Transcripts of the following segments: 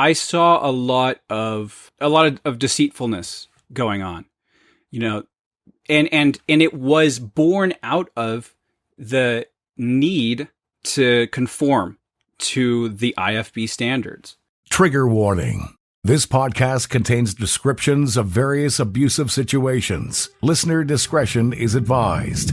I saw a lot of deceitfulness going on, you know, and it was born out of the need to conform to the IFB standards. Trigger warning. This podcast contains descriptions of various abusive situations. Listener discretion is advised.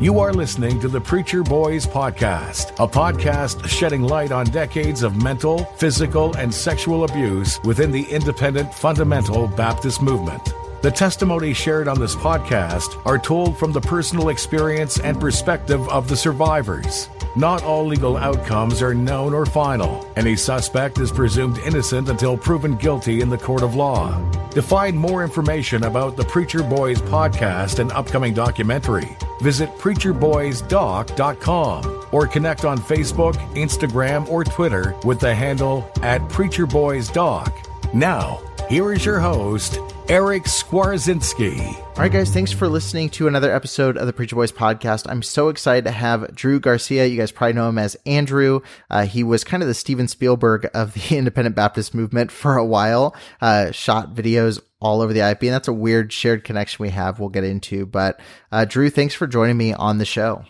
You are listening to the Preacher Boys Podcast, a podcast shedding light on decades of mental, physical, and sexual abuse within the independent fundamental Baptist movement. The testimonies shared on this podcast are told from the personal experience and perspective of the survivors. Not all legal outcomes are known or final. Any suspect is presumed innocent until proven guilty in the court of law. To find more information about the Preacher Boys podcast and upcoming documentary, visit preacherboysdoc.com or connect on Facebook, Instagram, or Twitter with the handle @preacherboysdoc. Now, here is your host, Eric Skwarczynski. All right, guys, thanks for listening to another episode of the Preacher Boys Podcast. I'm so excited to have Drew Garcia. You guys probably know him as Andrew. He was kind of the Steven Spielberg of the independent Baptist movement for a while, shot videos all over the IFB, and that's a weird shared connection we have we'll get into. But Drew, thanks for joining me on the show.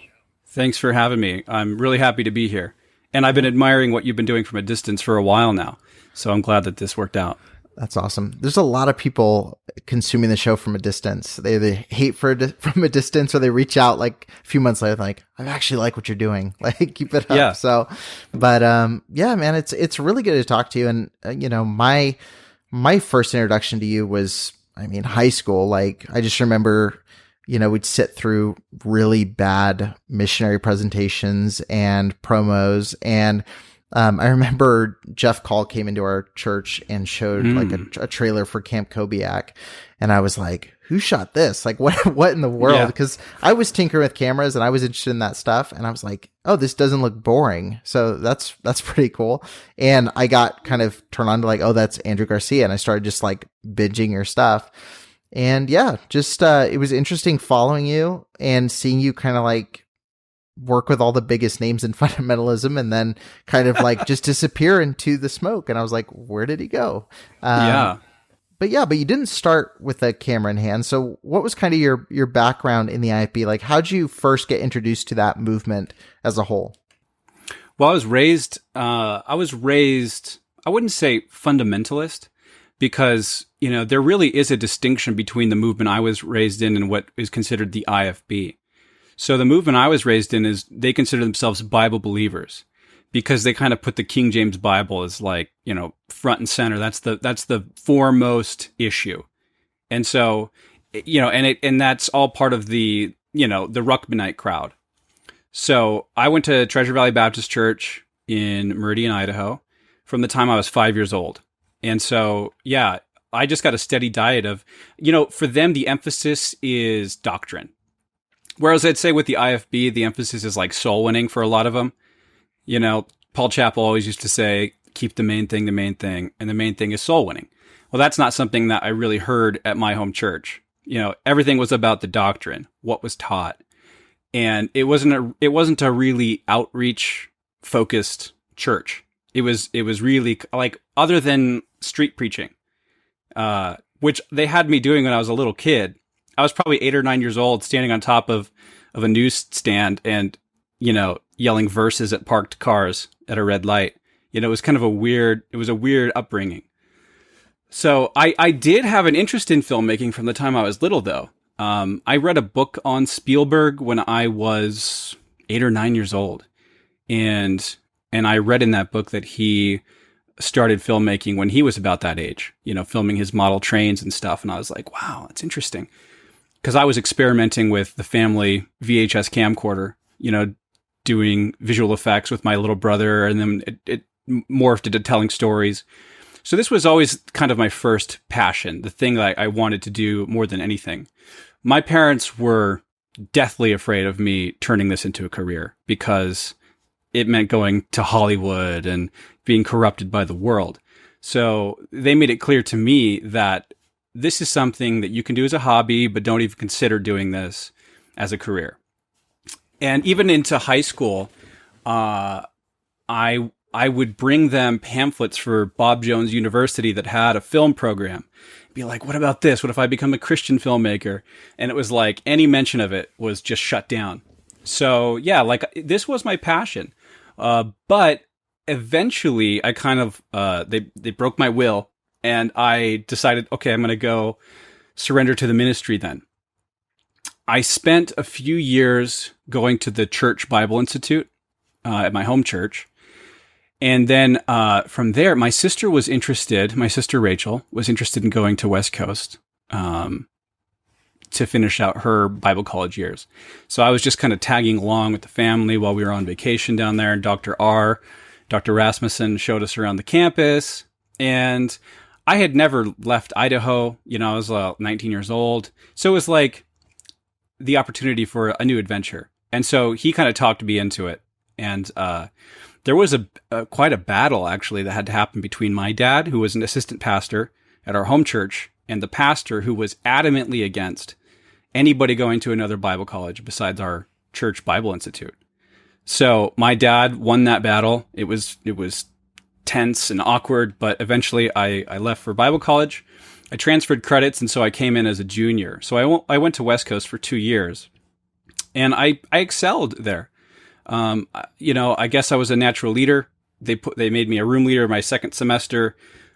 Thanks for having me. I'm really happy to be here. And I've been admiring what you've been doing from a distance for a while now. So I'm glad that this worked out. That's awesome. There's a lot of people consuming the show from a distance. They either hate from a distance or they reach out like a few months later, like, I actually like what you're doing. Like, keep it up. Yeah. So, but, yeah, man, it's really good to talk to you. And, you know, my first introduction to you was, high school. Like, I just remember, you know, we'd sit through really bad missionary presentations and promos, and I remember Jeff Call came into our church and showed like a trailer for Camp Kobiak. And I was like, who shot this? Like, what in the world? Because I was tinkering with cameras and I was interested in that stuff. And I was like, oh, this doesn't look boring. So that's pretty cool. And I got kind of turned on to like, oh, that's Andrew Garcia. And I started just like binging your stuff. And yeah, just, it was interesting following you and seeing you kind of like work with all the biggest names in fundamentalism and then kind of like just disappear into the smoke. And I was like, where did he go? But you didn't start with a camera in hand. So what was kind of your background in the IFB? Like, how'd you first get introduced to that movement as a whole? Well, I was raised, I wouldn't say fundamentalist, because, you know, there really is a distinction between the movement I was raised in and what is considered the IFB. So the movement I was raised in is they consider themselves Bible believers because they kind of put the King James Bible as like, you know, front and center. That's the foremost issue. And so, you know, and that's all part of the, you know, the Ruckmanite crowd. So I went to Treasure Valley Baptist Church in Meridian, Idaho from the time I was 5 years old. And so, yeah, I just got a steady diet of, you know, for them, the emphasis is doctrine. Whereas I'd say with the IFB, the emphasis is like soul winning for a lot of them. You know, Paul Chappell always used to say, keep the main thing, and the main thing is soul winning. Well, that's not something that I really heard at my home church. You know, everything was about the doctrine, what was taught. And it wasn't a really outreach focused church. It was really like, other than street preaching, which they had me doing when I was a little kid. I was probably 8 or 9 years old, standing on top of a newsstand and, you know, yelling verses at parked cars at a red light. You know, it was kind of a weird upbringing. So I did have an interest in filmmaking from the time I was little, though. I read a book on Spielberg when I was 8 or 9 years old. And I read in that book that he started filmmaking when he was about that age, you know, filming his model trains and stuff. And I was like, wow, that's interesting. Because I was experimenting with the family VHS camcorder, you know, doing visual effects with my little brother, and then it morphed into telling stories. So this was always kind of my first passion, the thing that I wanted to do more than anything. My parents were deathly afraid of me turning this into a career because it meant going to Hollywood and being corrupted by the world. So they made it clear to me that this is something that you can do as a hobby, but don't even consider doing this as a career. And even into high school, I I would bring them pamphlets for Bob Jones University that had a film program. Be like, what about this? What if I become a Christian filmmaker? And it was like any mention of it was just shut down. So yeah, like this was my passion. But eventually I kind of, they broke my will and I decided, okay, I'm going to go surrender to the ministry then. I spent a few years going to the Church Bible Institute at my home church. And then from there, my sister Rachel, was interested in going to West Coast to finish out her Bible college years. So I was just kind of tagging along with the family while we were on vacation down there. And Dr. Rasmussen showed us around the campus. And I had never left Idaho. You know, I was 19 years old. So it was like the opportunity for a new adventure. And so he kind of talked me into it. And there was quite a battle, actually, that had to happen between my dad, who was an assistant pastor at our home church, and the pastor who was adamantly against anybody going to another Bible college besides our church Bible Institute. So my dad won that battle. It was tense and awkward, but eventually I left for Bible college. I transferred credits, and so I came in as a junior. So I went to West Coast for 2 years, and I excelled there. You know, I guess I was a natural leader. They made me a room leader my second semester.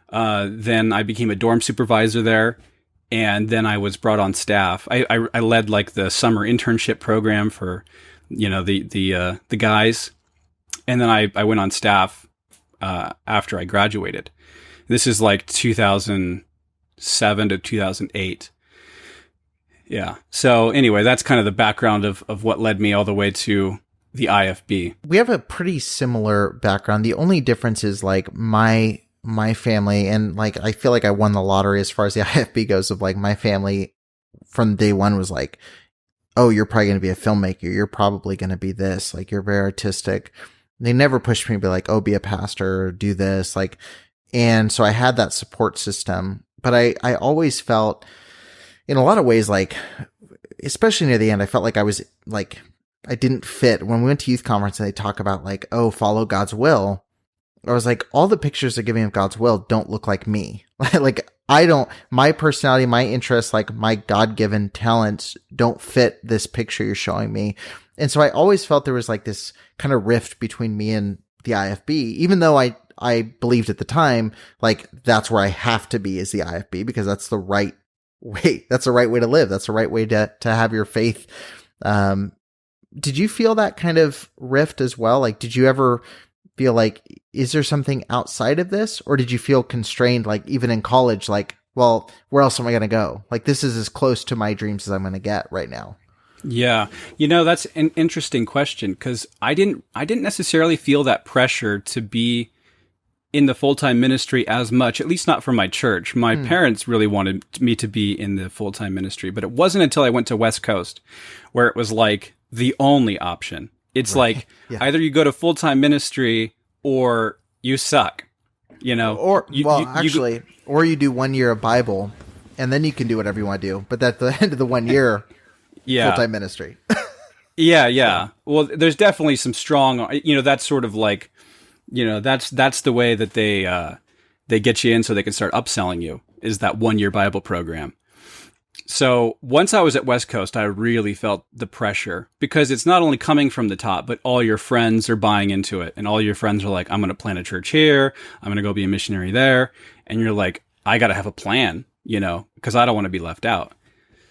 Then I became a dorm supervisor there. And then I was brought on staff. I led like the summer internship program for, you know, the guys. And then I went on staff, after I graduated. This is like 2007 to 2008. Yeah. So anyway, that's kind of the background of what led me all the way to the IFB. We have a pretty similar background. The only difference is like my family, and like I feel like I won the lottery as far as the IFB goes, of like my family from day one was like, oh, you're probably going to be a filmmaker. You're probably going to be this. Like, you're very artistic. They never pushed me to be like, oh, be a pastor or do this. Like, and so I had that support system, but I always felt in a lot of ways, like, especially near the end, I felt like I was like, I didn't fit. When we went to youth conference and they talk about like, oh, follow God's will, I was like, all the pictures they're giving of God's will don't look like me. Like, my personality, my interests, like my God-given talents don't fit this picture you're showing me. And so I always felt there was like this kind of rift between me and the IFB, even though I believed at the time, like, that's where I have to be, is the IFB, because that's the right way. That's the right way to live. That's the right way to have your faith. Did you feel that kind of rift as well? Like, did you ever feel like, is there something outside of this? Or did you feel constrained, like even in college, like, well, where else am I going to go? Like, this is as close to my dreams as I'm going to get right now. Yeah. You know, that's an interesting question, because I didn't necessarily feel that pressure to be in the full-time ministry as much, at least not from my church. My parents really wanted me to be in the full-time ministry, but it wasn't until I went to West Coast where it was like the only option. It's right. Like, yeah. Either you go to full-time ministry or you suck, you know? Or you do 1 year of Bible and then you can do whatever you want to do. But at the end of the 1 year, yeah. Full-time ministry. Yeah. Well, there's definitely some strong, you know, that's sort of like, you know, that's the way that they get you in so they can start upselling you, is that 1 year Bible program. So once I was at West Coast, I really felt the pressure, because it's not only coming from the top, but all your friends are buying into it. And all your friends are like, I'm going to plant a church here. I'm going to go be a missionary there. And you're like, I got to have a plan, you know, because I don't want to be left out.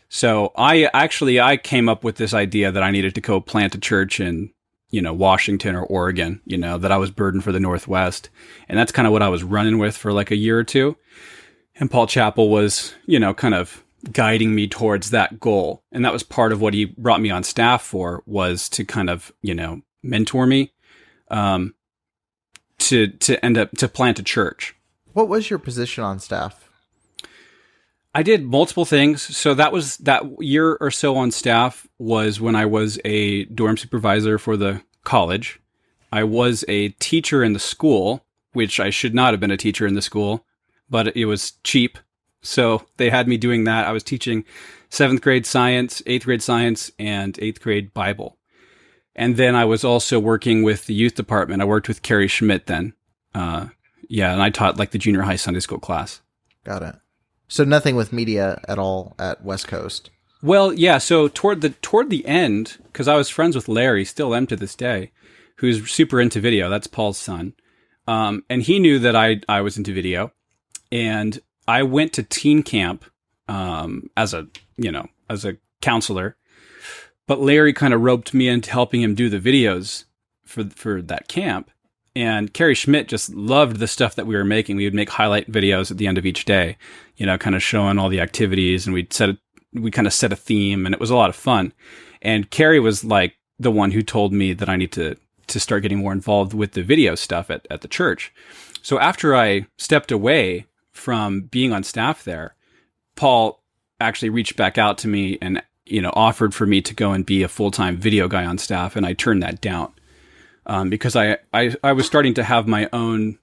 So I came up with this idea that I needed to go plant a church in, you know, Washington or Oregon, you know, that I was burdened for the Northwest. And that's kind of what I was running with for like a year or two. And Paul Chappell was, you know, kind of guiding me towards that goal. And that was part of what he brought me on staff for, was to kind of, you know, mentor me, to end up to plant a church. What was your position on staff? I did multiple things. So that year or so on staff was when I was a dorm supervisor for the college. I was a teacher in the school, which I should not have been a teacher in the school, but it was cheap. So they had me doing that. I was teaching 7th grade science, 8th grade science, and 8th grade Bible. And then I was also working with the youth department. I worked with Carrie Schmidt then. Yeah, and I taught like the junior high Sunday school class. Got it. So nothing with media at all at West Coast. Well, yeah. So toward the end, because I was friends with Larry, still am to this day, who's super into video. That's Paul's son, and he knew that I was into video, and I went to teen camp as a counselor, but Larry kind of roped me into helping him do the videos for that camp. And Carrie Schmidt just loved the stuff that we were making. We would make highlight videos at the end of each day, kind of showing all the activities, and we kind of set a theme, and it was a lot of fun. And Carrie was like the one who told me that I need to start getting more involved with the video stuff at the church. So after I stepped away from being on staff there, Paul actually reached back out to me and, offered for me to go and be a full-time video guy on staff. And I turned that down. Because I was starting to have my own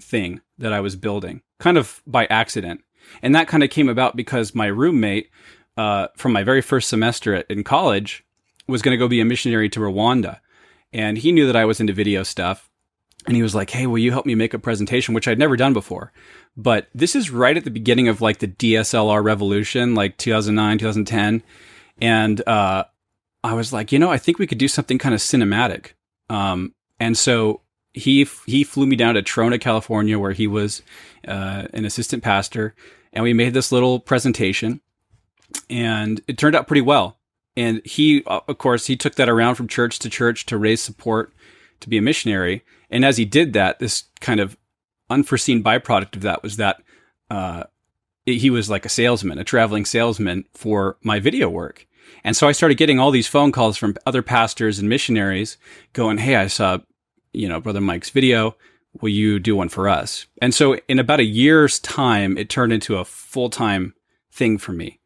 thing that I was building, kind of by accident. And that kind of came about because my roommate from my very first semester in college was going to go be a missionary to Rwanda. And he knew that I was into video stuff. And he was like, hey, will you help me make a presentation, which I'd never done before. But this is right at the beginning of like the DSLR revolution, like 2009, 2010. And I was like, I think we could do something kind of cinematic. And so he flew me down to Trona, California, where he was an assistant pastor, and we made this little presentation, and it turned out pretty well. And he, of course, he took that around from church to raise support to be a missionary. And as he did that, this kind of unforeseen byproduct of that was that he was like a traveling salesman for my video work. And so I started getting all these phone calls from other pastors and missionaries going, hey, I saw, Brother Mike's video. Will you do one for us? And so in about a year's time, it turned into a full-time thing for me.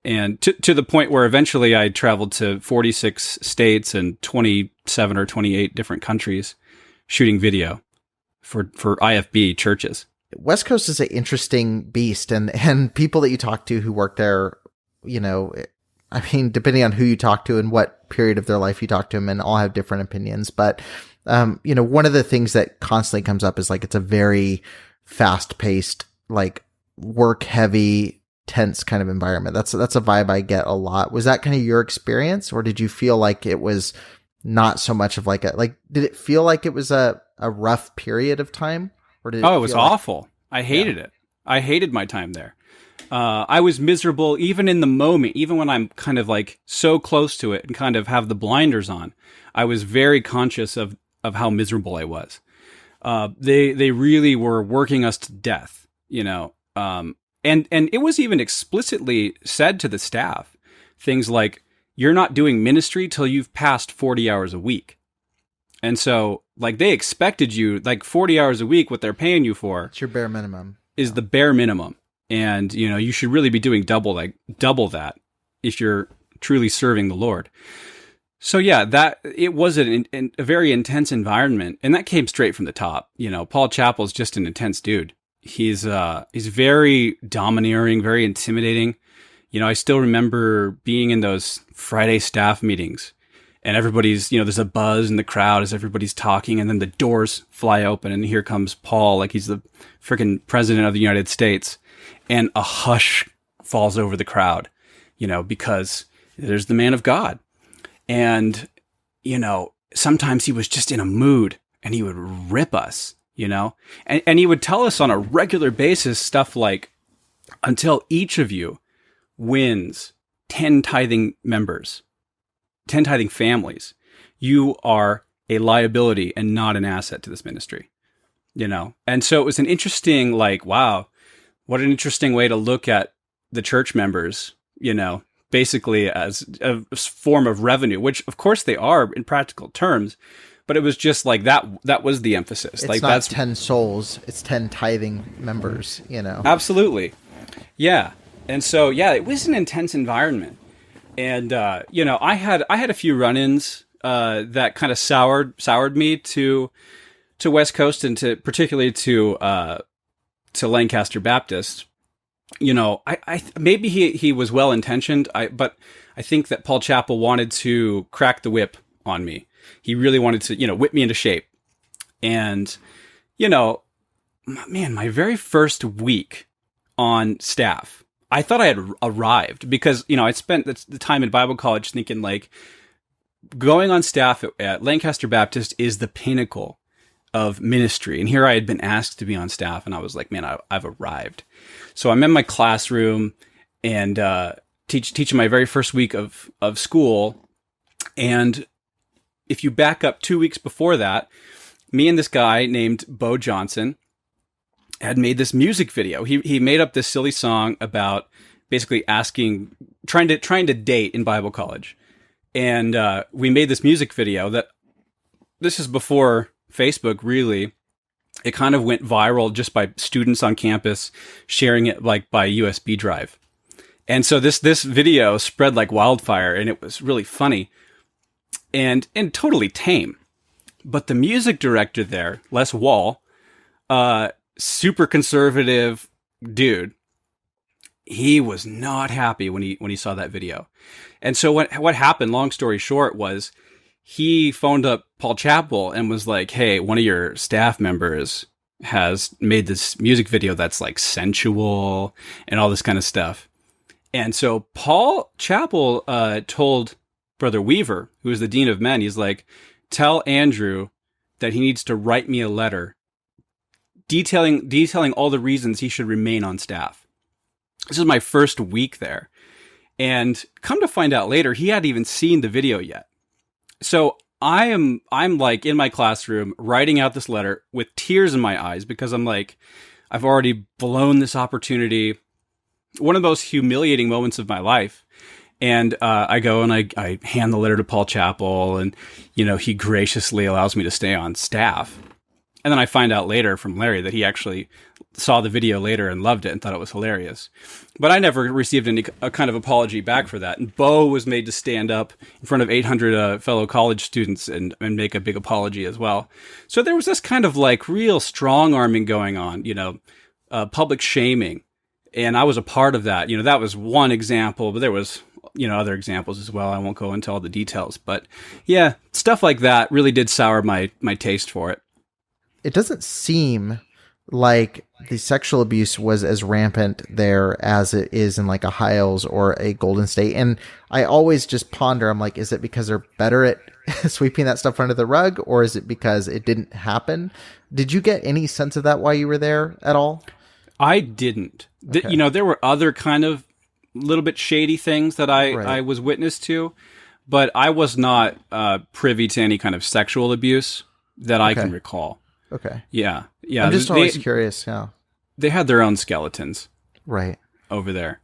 And to the point where eventually I traveled to 46 states and 27 or 28 different countries shooting video for IFB churches. West Coast is an interesting beast, and people that you talk to who work there, depending on who you talk to and what period of their life you talk to them, and all have different opinions. But, one of the things that constantly comes up is like, it's a very fast paced, like work heavy, tense kind of environment. That's a vibe I get a lot. Was that kind of your experience, or did you feel like it was not so much of did it feel like it was a rough period of time? Or did it was awful. I hated it. I hated my time there. I was miserable even in the moment, even when I'm kind of like so close to it and kind of have the blinders on. I was very conscious of how miserable I was. They really were working us to death, and it was even explicitly said to the staff, things like, you're not doing ministry till you've passed 40 hours a week. And so like they expected you, like 40 hours a week, what they're paying you for. It's your bare minimum. Is the bare minimum. And, you should really be doing double that if you're truly serving the Lord. So yeah, that it was a very intense environment, and that came straight from the top. Paul Chappell's just an intense dude. He's very domineering, very intimidating. I still remember being in those Friday staff meetings, and everybody's, there's a buzz in the crowd as everybody's talking, and then the doors fly open, and here comes Paul, like he's the freaking president of the United States. And a hush falls over the crowd, because there's the man of God. And, sometimes he was just in a mood and he would rip us, and he would tell us on a regular basis stuff like, until each of you wins 10 tithing members, 10 tithing families, you are a liability and not an asset to this ministry, And so it was an interesting, wow, what an interesting way to look at the church members, basically as a form of revenue, which of course they are in practical terms, but it was just like that was the emphasis. It's that's 10 souls, it's 10 tithing members, Absolutely. Yeah. And so, yeah, it was an intense environment. And, I had a few run-ins that kind of soured me to West Coast, and particularly to Lancaster Baptist. I maybe he was well intentioned, but I think that Paul Chappell wanted to crack the whip on me. He really wanted to, whip me into shape. And you know, man, my very first week on staff, I thought I had arrived because, I spent the time in Bible college thinking like going on staff at Lancaster Baptist is the pinnacle of ministry. And here I had been asked to be on staff and I was like, man, I've arrived. So I'm in my classroom and teaching my very first week of school. And if you back up 2 weeks before that, me and this guy named Bo Johnson had made this music video. He made up this silly song about basically trying to date in Bible college. And we made this music video that this is before Facebook, really. It kind of went viral just by students on campus sharing it like by USB drive. And so this video spread like wildfire and it was really funny and totally tame. But the music director there, Les Wall, super conservative dude, he was not happy when he saw that video. And so what happened, long story short, was he phoned up Paul Chappell and was like, hey, one of your staff members has made this music video that's like sensual and all this kind of stuff. And so Paul Chappell told Brother Weaver, who is the dean of men, he's like, tell Andrew that he needs to write me a letter detailing all the reasons he should remain on staff. This is my first week there. And come to find out later, he hadn't even seen the video yet. So I'm like in my classroom writing out this letter with tears in my eyes because I'm like, I've already blown this opportunity. One of the most humiliating moments of my life. And I go and I hand the letter to Paul Chappell and, he graciously allows me to stay on staff. And then I find out later from Larry that he actually saw the video later and loved it and thought it was hilarious. But I never received any kind of apology back for that. And Bo was made to stand up in front of 800 fellow college students and make a big apology as well. So there was this kind of like real strong arming going on, public shaming. And I was a part of that. That was one example, but there was, other examples as well. I won't go into all the details, but yeah, stuff like that really did sour my taste for it. It doesn't seem like the sexual abuse was as rampant there as it is in like a Hiles or a Golden State. And I always just ponder, I'm like, is it because they're better at sweeping that stuff under the rug, or is it because it didn't happen? Did you get any sense of that while you were there at all? I didn't. Okay. There were other kind of little bit shady things that I was witness to, but I was not privy to any kind of sexual abuse that I can recall. Okay. Yeah. I'm just always curious. Yeah. They had their own skeletons. Right. Over there.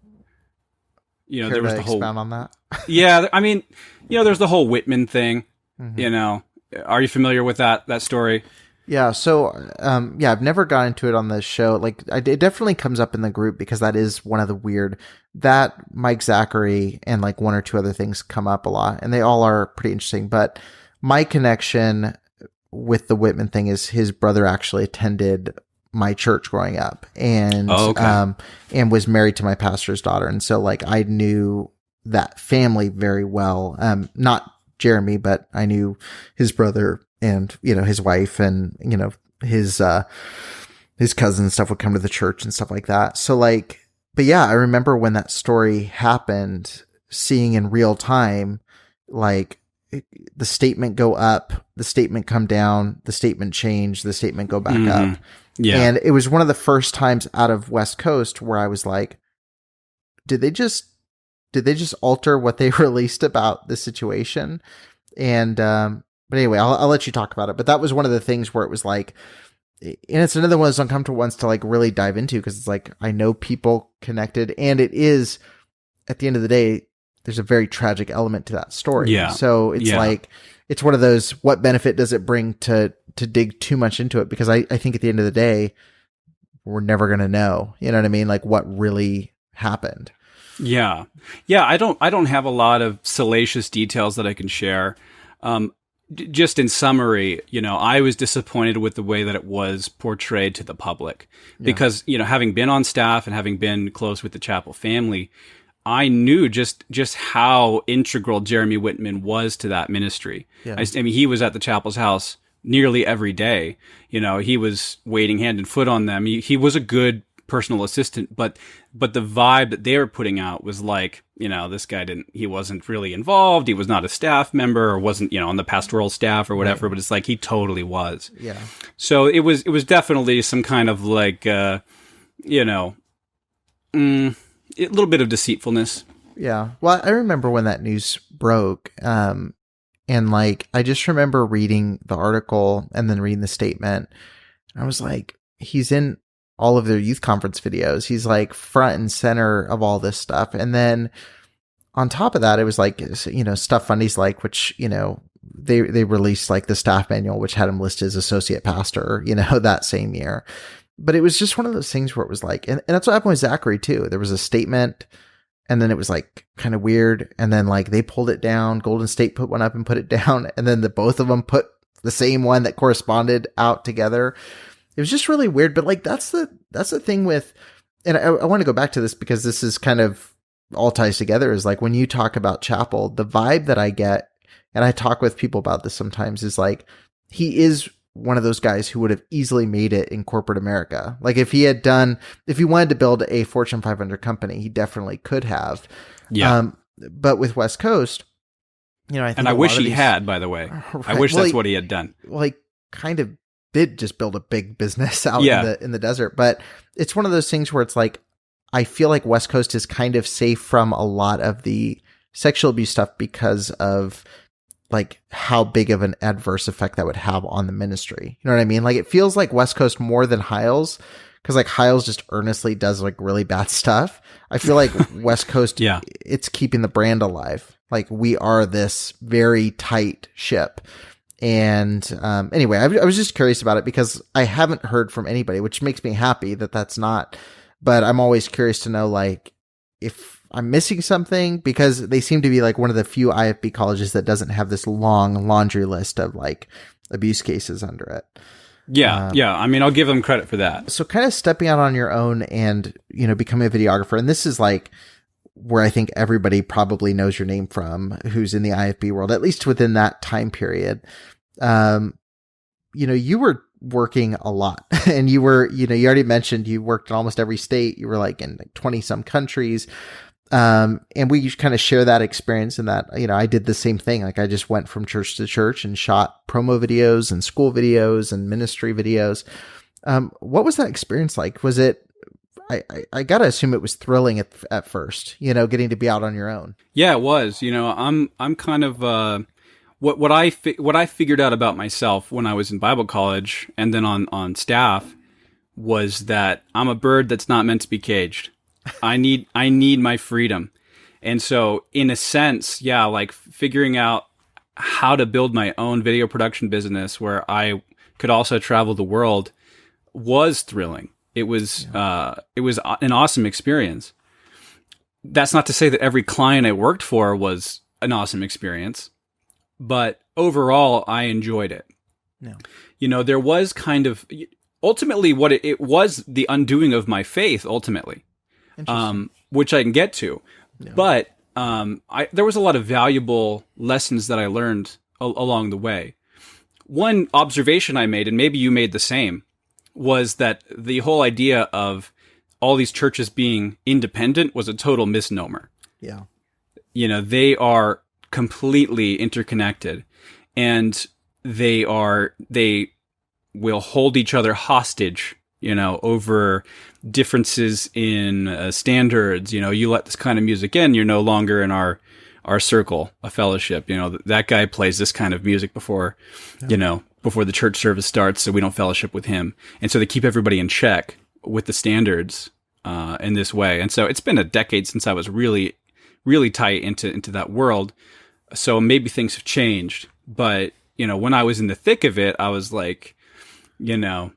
Care there was to the whole. Expound on that. Yeah. I mean, there's the whole Whitman thing. Mm-hmm. Are you familiar with that story? Yeah. So, I've never got into it on this show. Like, it definitely comes up in the group because that is one of the weird that Mike Zachary and like one or two other things come up a lot, and they all are pretty interesting. But my connection with the Whitman thing is his brother actually attended my church growing up and was married to my pastor's daughter. And so like I knew that family very well. Not Jeremy, but I knew his brother and, his wife and, his cousin and stuff would come to the church and stuff like that. So like, but yeah, I remember when that story happened, seeing in real time, like, the statement go up, the statement come down, the statement change, the statement go back up. Yeah. And it was one of the first times out of West Coast where I was like, did they just alter what they released about the situation? And, but anyway, I'll let you talk about it. But that was one of the things where it was like, and it's another one of those uncomfortable ones to like really dive into because it's like, I know people connected, and it is at the end of the day, there's a very tragic element to that story. Yeah. So it's like, it's one of those, what benefit does it bring to dig too much into it? Because I think at the end of the day, we're never going to know, you know what I mean? Like what really happened. Yeah. Yeah. I don't have a lot of salacious details that I can share. Just in summary, I was disappointed with the way that it was portrayed to the public because, having been on staff and having been close with the Chappell family, I knew just how integral Jeremy Whitman was to that ministry. Yeah. I mean, he was at the Chappell's house nearly every day. You know, he was waiting hand and foot on them. He was a good personal assistant, but the vibe that they were putting out was like, you know, this guy he wasn't really involved. He was not a staff member, or wasn't, you know, on the pastoral staff or whatever, right. But it's like he totally was. Yeah. So it was definitely some kind of like, you know, a little bit of deceitfulness. Yeah. Well, I remember when that news broke, and like, I just remember reading the article and then reading the statement. I was like, he's in all of their youth conference videos. He's like front and center of all this stuff. And then on top of that, it was like, you know, stuff Fundy's like, which, you know, they released like the staff manual, which had him listed as associate pastor, you know, that same year. But it was just one of those things where it was like, and that's what happened with Zachary too. There was a statement, and then it was like kind of weird. And then like they pulled it down. Golden State put one up and put it down. And then both of them put the same one that corresponded out together. It was just really weird. But like, that's the thing with, and I want to go back to this because this is kind of all ties together, is like when you talk about Chapel, the vibe that I get, and I talk with people about this sometimes, is like, he is one of those guys who would have easily made it in corporate America. Like if he wanted to build a Fortune 500 company, he definitely could have. Yeah. But with West Coast, you know, I think, and I wish he had, by the way, right. I wish that's what he had done. Well, he kind of did just build a big business out in the desert, but it's one of those things where it's like, I feel like West Coast is kind of safe from a lot of the sexual abuse stuff because of like how big of an adverse effect that would have on the ministry. You know what I mean? Like it feels like West Coast more than Hiles, because like Hiles just earnestly does like really bad stuff. I feel like West Coast, it's keeping the brand alive. Like we are this very tight ship. And anyway, I was just curious about it because I haven't heard from anybody, which makes me happy that that's not, but I'm always curious to know like if I'm missing something, because they seem to be like one of the few IFB colleges that doesn't have this long laundry list of like abuse cases under it. Yeah. I mean, I'll give them credit for that. So kind of stepping out on your own and, you know, becoming a videographer. And this is like where I think everybody probably knows your name from, who's in the IFB world, at least within that time period. You know, you were working a lot and you were, you know, you already mentioned you worked in almost every state. You were like in like 20 some countries. And we kind of share that experience in that, you know, I did the same thing. Like I just went from church to church and shot promo videos and school videos and ministry videos. What was that experience like? Was it, I gotta assume it was thrilling at first, you know, getting to be out on your own. Yeah, it was. You know, I'm kind of, what I figured out about myself when I was in Bible college and then on staff was that I'm a bird that's not meant to be caged. I need my freedom. And so in a sense, yeah, like figuring out how to build my own video production business where I could also travel the world was thrilling. It was an awesome experience. That's not to say that every client I worked for was an awesome experience, but overall I enjoyed it. Yeah. You know, there was kind of ultimately what it was the undoing of my faith ultimately. Which I can get to, but there was a lot of valuable lessons that I learned along the way. One observation I made, and maybe you made the same, was that the whole idea of all these churches being independent was a total misnomer. Yeah. You know, they are completely interconnected, and they will hold each other hostage, you know, over differences in standards. You know, you let this kind of music in, you're no longer in our circle of fellowship. You know, that guy plays this kind of music before the church service starts, so we don't fellowship with him. And so they keep everybody in check with the standards in this way. And so it's been a decade since I was really, really tight into that world. So maybe things have changed. But, you know, when I was in the thick of it, I was like, you know,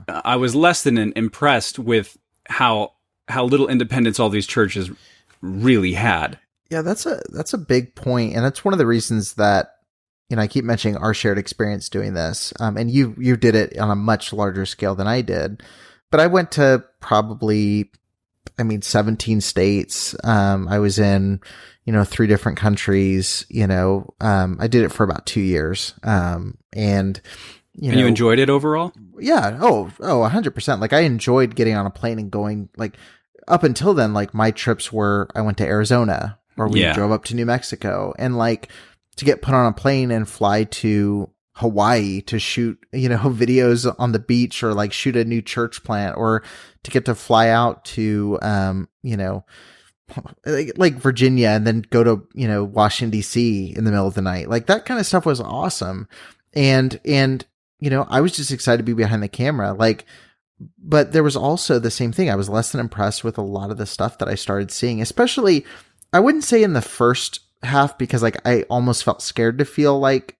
I was less than impressed with how little independence all these churches really had. Yeah, that's a big point, and that's one of the reasons that, you know, I keep mentioning our shared experience doing this. And you did it on a much larger scale than I did, but I went to probably 17 states. I was in, 3 different countries. I did it for about 2 years. And you enjoyed it overall? Yeah. Oh, 100%. Like I enjoyed getting on a plane and going, like, up until then, like my trips were, I went to Arizona or we drove up to New Mexico, and like to get put on a plane and fly to Hawaii to shoot, videos on the beach, or like shoot a new church plant, or to get to fly out to, like Virginia and then go to, Washington DC in the middle of the night. Like that kind of stuff was awesome. And I was just excited to be behind the camera. Like, but there was also the same thing. I was less than impressed with a lot of the stuff that I started seeing, especially, I wouldn't say in the first half, because like I almost felt scared to feel like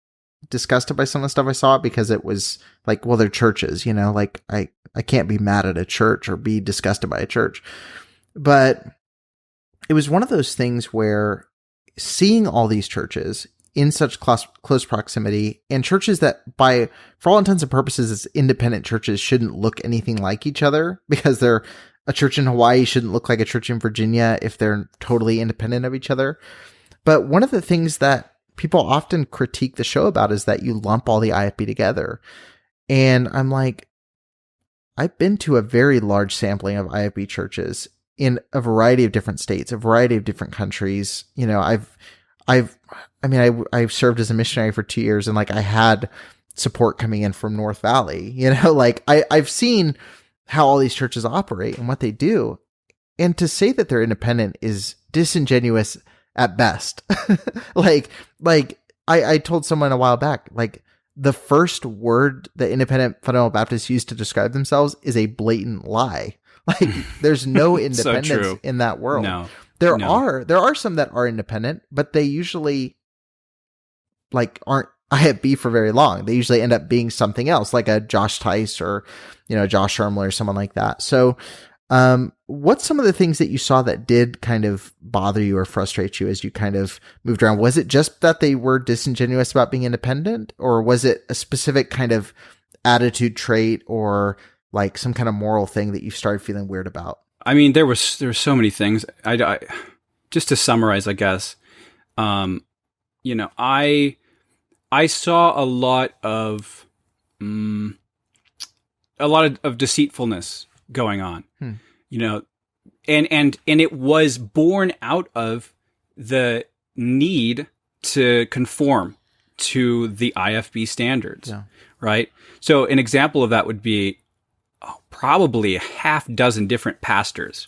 disgusted by some of the stuff I saw, because it was like, well, they're churches, like I can't be mad at a church or be disgusted by a church. But it was one of those things where seeing all these churches in such close proximity, and churches that for all intents and purposes, as independent churches, shouldn't look anything like each other, because a church in Hawaii shouldn't look like a church in Virginia if they're totally independent of each other. But one of the things that people often critique the show about is that you lump all the IFB together. And I'm like, I've been to a very large sampling of IFB churches in a variety of different states, a variety of different countries. I've served as a missionary for 2 years, and like I had support coming in from North Valley, like I've seen how all these churches operate and what they do. And to say that they're independent is disingenuous at best. I told someone a while back, like the first word that independent fundamental Baptists use to describe themselves is a blatant lie. Like there's no independence in that world. No. There are some that are independent, but they usually like aren't IFB for very long. They usually end up being something else, like a Josh Tice or, Josh Shermler or someone like that. So, what's some of the things that you saw that did kind of bother you or frustrate you as you kind of moved around? Was it just that they were disingenuous about being independent, or was it a specific kind of attitude trait or like some kind of moral thing that you started feeling weird about? I mean, there were so many things. I just to summarize, I guess, I saw a lot of deceitfulness going on, and it was born out of the need to conform to the IFB standards, right? So an example of that would be probably a half dozen different pastors.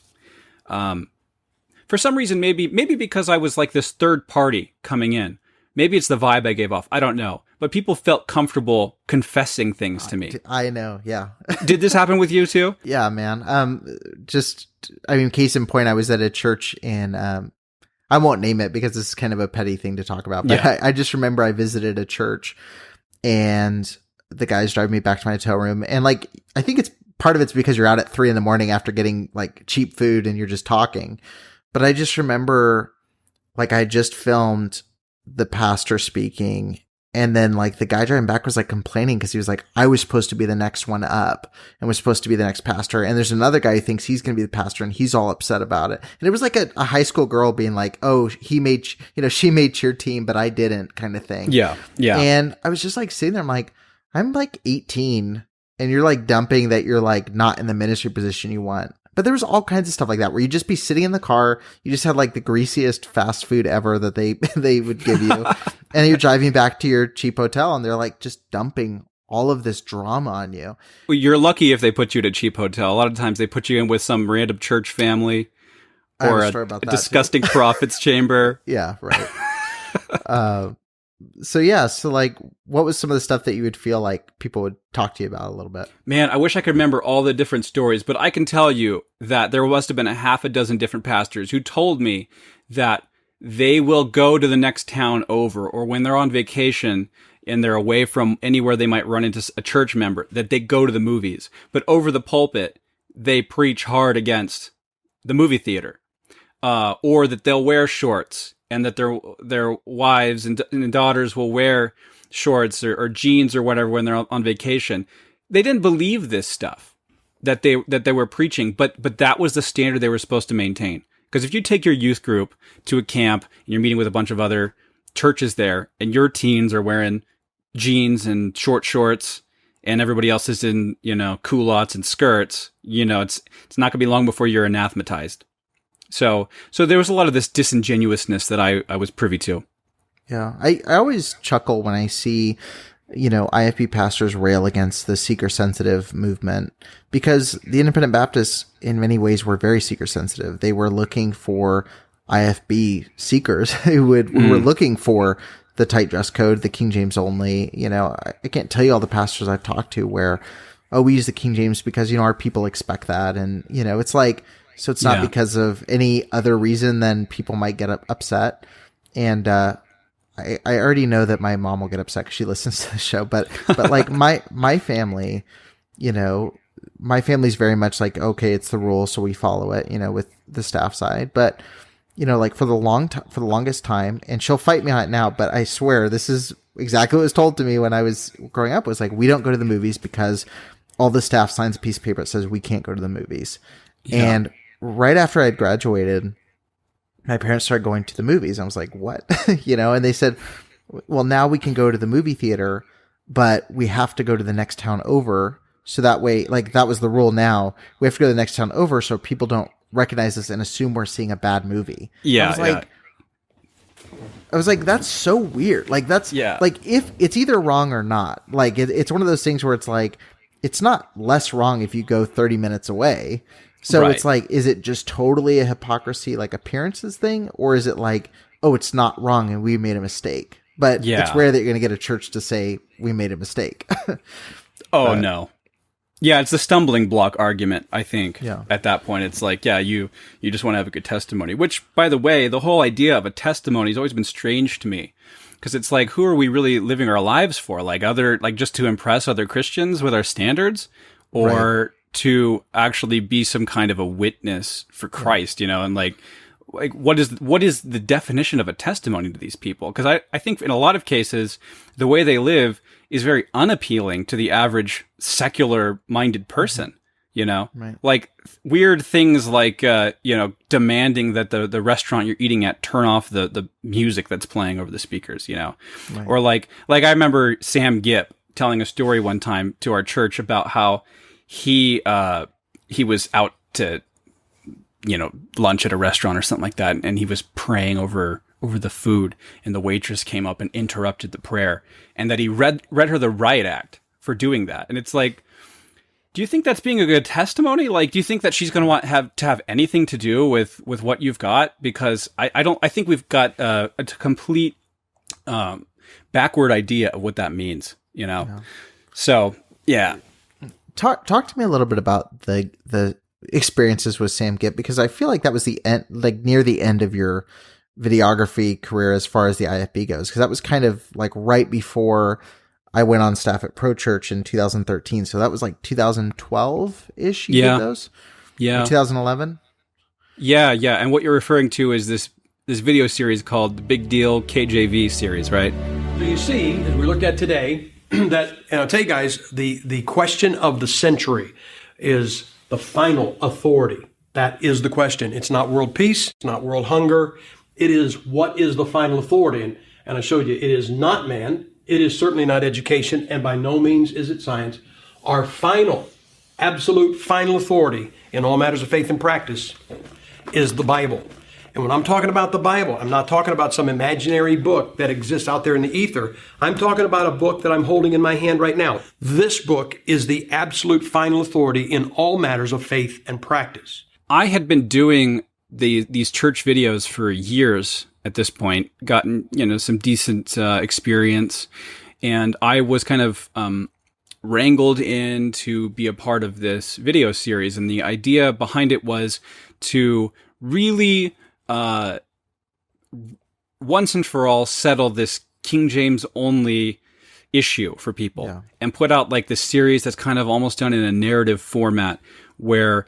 For some reason, maybe because I was like this third party coming in. Maybe it's the vibe I gave off. I don't know. But people felt comfortable confessing things to me. I know. Yeah. Did this happen with you too? Yeah, man. Case in point, I was at a church in, I won't name it because it's kind of a petty thing to talk about, but I just remember I visited a church and the guys driving me back to my hotel room. And like, I think part of it's because you're out at 3 a.m. after getting like cheap food and you're just talking. But I just remember like I just filmed the pastor speaking, and then like the guy driving back was like complaining because he was like, I was supposed to be the next one up and was supposed to be the next pastor, and there's another guy who thinks he's going to be the pastor and he's all upset about it. And it was like a high school girl being like, oh, she made cheer team but I didn't, kind of thing. Yeah And I was just like sitting there, I'm like 18 and you're like dumping that you're like not in the ministry position you want. But there was all kinds of stuff like that where you just be sitting in the car. You just had like the greasiest fast food ever that they would give you. And you're driving back to your cheap hotel and they're like just dumping all of this drama on you. Well, you're lucky if they put you at a cheap hotel. A lot of times they put you in with some random church family or a disgusting prophet's chamber. Yeah, right. So like, what was some of the stuff that you would feel like people would talk to you about a little bit? Man, I wish I could remember all the different stories, but I can tell you that there must have been a half a dozen different pastors who told me that they will go to the next town over, or when they're on vacation and they're away from anywhere they might run into a church member, that they go to the movies. But over the pulpit, they preach hard against the movie theater, or that they'll wear shorts, and that their wives and daughters will wear shorts or jeans or whatever when they're on vacation. They didn't believe this stuff. that they were preaching, but that was the standard they were supposed to maintain. Because if you take your youth group to a camp and you're meeting with a bunch of other churches there, and your teens are wearing jeans and short shorts, and everybody else is in, culottes and skirts, it's not going to be long before you're anathematized. So there was a lot of this disingenuousness that I was privy to. Yeah. I always chuckle when I see, IFB pastors rail against the seeker-sensitive movement, because the Independent Baptists, in many ways, were very seeker-sensitive. They were looking for IFB seekers who were looking for the tight dress code, the King James only. I can't tell you all the pastors I've talked to where, we use the King James because, our people expect that. And, it's like, so it's not because of any other reason than people might get upset. And, I already know that my mom will get upset because she listens to the show, but like my family, my family's very much like, okay, it's the rule, so we follow it, with the staff side. But, like for the longest time, and she'll fight me on it now, but I swear this is exactly what was told to me when I was growing up, was like, we don't go to the movies because all the staff signs a piece of paper that says we can't go to the movies. Yeah. And right after I'd graduated, my parents started going to the movies. I was like, what? And they said, well, now we can go to the movie theater, but we have to go to the next town over. So that way, like, that was the rule now. We have to go to the next town over so people don't recognize us and assume we're seeing a bad movie. Yeah. I was like, that's so weird. Like, that's like, if it's either wrong or not, like, it's one of those things where it's like, it's not less wrong if you go 30 minutes away. So It's like, is it just totally a hypocrisy, like appearances thing? Or is it like, oh, it's not wrong and we made a mistake? But it's rare that you're going to get a church to say we made a mistake. No. Yeah, it's the stumbling block argument, I think. Yeah. At that point, it's like, you just want to have a good testimony. Which, by the way, the whole idea of a testimony has always been strange to me. Because it's like, who are we really living our lives for? Like just to impress other Christians with our standards? Or to actually be some kind of a witness for Christ, and like what is the definition of a testimony to these people? Because I think in a lot of cases, the way they live is very unappealing to the average secular minded person, like weird things like, demanding that the restaurant you're eating at turn off the music that's playing over the speakers, or like I remember Sam Gipp telling a story one time to our church about how he was out to, lunch at a restaurant or something like that, and he was praying over the food, and the waitress came up and interrupted the prayer, and that he read her the riot act for doing that. And it's like, do you think that's being a good testimony? Like, do you think that she's going to have anything to do with what you've got? Because I think we've got a complete backward idea of what that means, So, yeah. Talk to me a little bit about the experiences with Sam Gipp, because I feel like that was the end, like near the end of your videography career as far as the IFB goes, because that was kind of like right before I went on staff at Pro Church in 2013. So that was like 2012-ish you did those? Yeah. Or 2011? Yeah. And what you're referring to is this video series called the Big Deal KJV series, right? So you see, as we looked at today, that, and I'll tell you guys, the question of the century is the final authority. That is the question. It's not world peace. It's not world hunger. It is, what is the final authority? And I showed you, it is not man. It is certainly not education. And by no means is it science. Our final, absolute final authority in all matters of faith and practice is the Bible. And when I'm talking about the Bible, I'm not talking about some imaginary book that exists out there in the ether. I'm talking about a book that I'm holding in my hand right now. This book is the absolute final authority in all matters of faith and practice. I had been doing these church videos for years at this point, gotten, some decent experience. And I was kind of wrangled in to be a part of this video series. And the idea behind it was to really once and for all settle this King James only issue for people, and put out like this series that's kind of almost done in a narrative format where,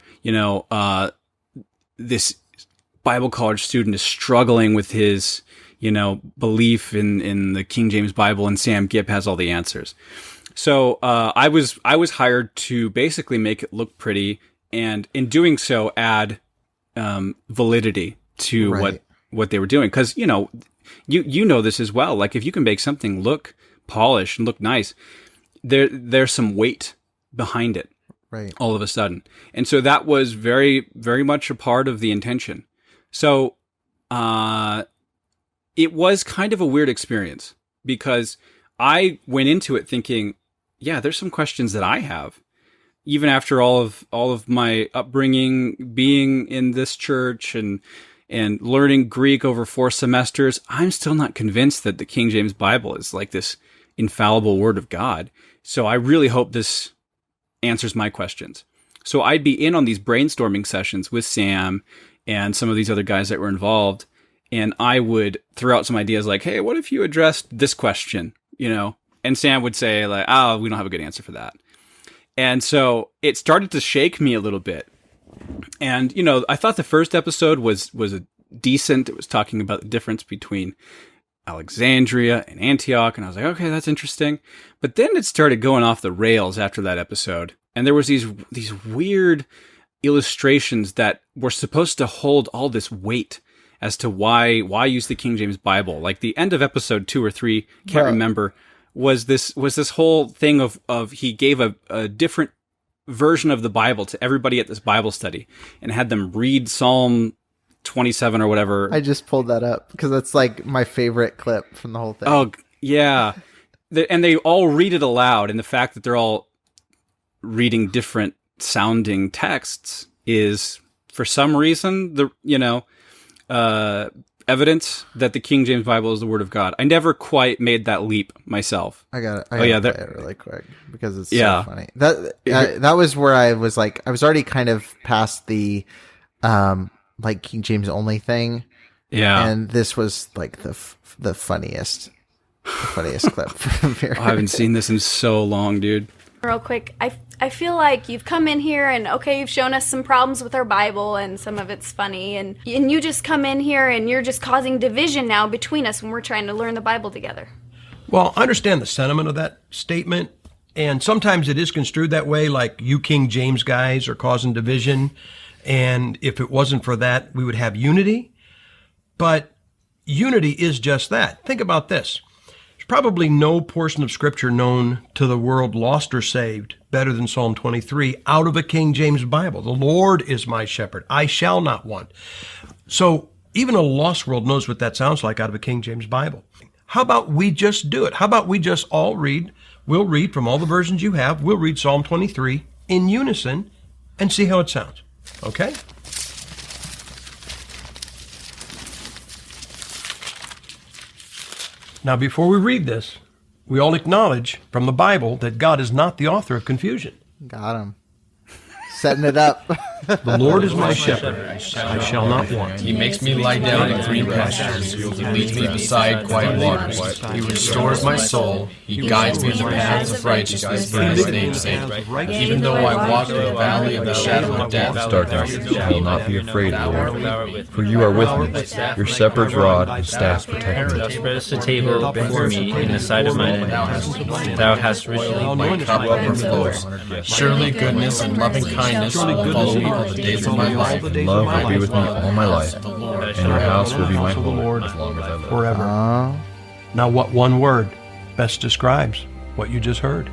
this Bible college student is struggling with his, belief in the King James Bible, and Sam Gipp has all the answers. So I was hired to basically make it look pretty, and in doing so, add validity to what they were doing. Because you know this as well. Like if you can make something look polished and look nice, there's some weight behind it. Right. All of a sudden, and so that was very, very much a part of the intention. So it was kind of a weird experience because I went into it thinking, yeah, there's some questions that I have, even after all of my upbringing, being in this church and learning Greek over 4 semesters. I'm still not convinced that the King James Bible is like this infallible word of God. So I really hope this answers my questions. So I'd be in on these brainstorming sessions with Sam and some of these other guys that were involved, and I would throw out some ideas like, hey, what if you addressed this question, you know? And Sam would say like, oh, we don't have a good answer for that. And so it started to shake me a little bit. And, you know, I thought the first episode was a decent. It was talking about the difference between Alexandria and Antioch, and I was like, okay, that's interesting. But then it started going off the rails after that episode, and there was these weird illustrations that were supposed to hold all this weight as to why use the King James Bible. Like the end of episode 2 or 3, can't remember, was this whole thing of he gave a different version of the Bible to everybody at this Bible study and had them read Psalm 27 or whatever. I just pulled that up because that's like my favorite clip from the whole thing. Oh, yeah. And they all read it aloud. And the fact that they're all reading different sounding texts is, for some reason, evidence that the King James Bible is the Word of God. I never quite made that leap myself. I got it. Play it really quick because it's so funny. That was where I was like, I was already kind of past the like King James only thing. Yeah. And this was like the funniest clip from here. I haven't seen this in so long, dude. Real quick, I feel like you've come in here and, okay, you've shown us some problems with our Bible and some of it's funny, and you just come in here and you're just causing division now between us when we're trying to learn the Bible together. Well, I understand the sentiment of that statement, and sometimes it is construed that way, like you King James guys are causing division, and if it wasn't for that, we would have unity. But unity is just that. Think about this. There's probably no portion of Scripture known to the world, lost or saved, better than Psalm 23 out of a King James Bible. The Lord is my shepherd. I shall not want. So even a lost world knows what that sounds like out of a King James Bible. How about we just do it? How about we just all read? We'll read from all the versions you have. We'll read Psalm 23 in unison and see how it sounds. Okay? Now, before we read this, we all acknowledge from the Bible that God is not the author of confusion. Got him. Setting it up. The Lord is my shepherd, I shall not want. He makes me lie down in green pastures. He leads me beside quiet waters. He restores my soul. He guides me in the paths of righteousness for his name's sake. Even though I walk through the valley of the shadow of death, darkness, I will not be afraid, Lord, for you are with me. Your shepherd's rod and staff protect me. Thou spreadest a table before me in the sight of mine enemies. Thou hast richly my cup overflows. Surely goodness and loving kindness will follow me all the days of my life. Love will be with me all my life, and your house will be my home as long as I live. Forever. Now, what one word best describes what you just heard?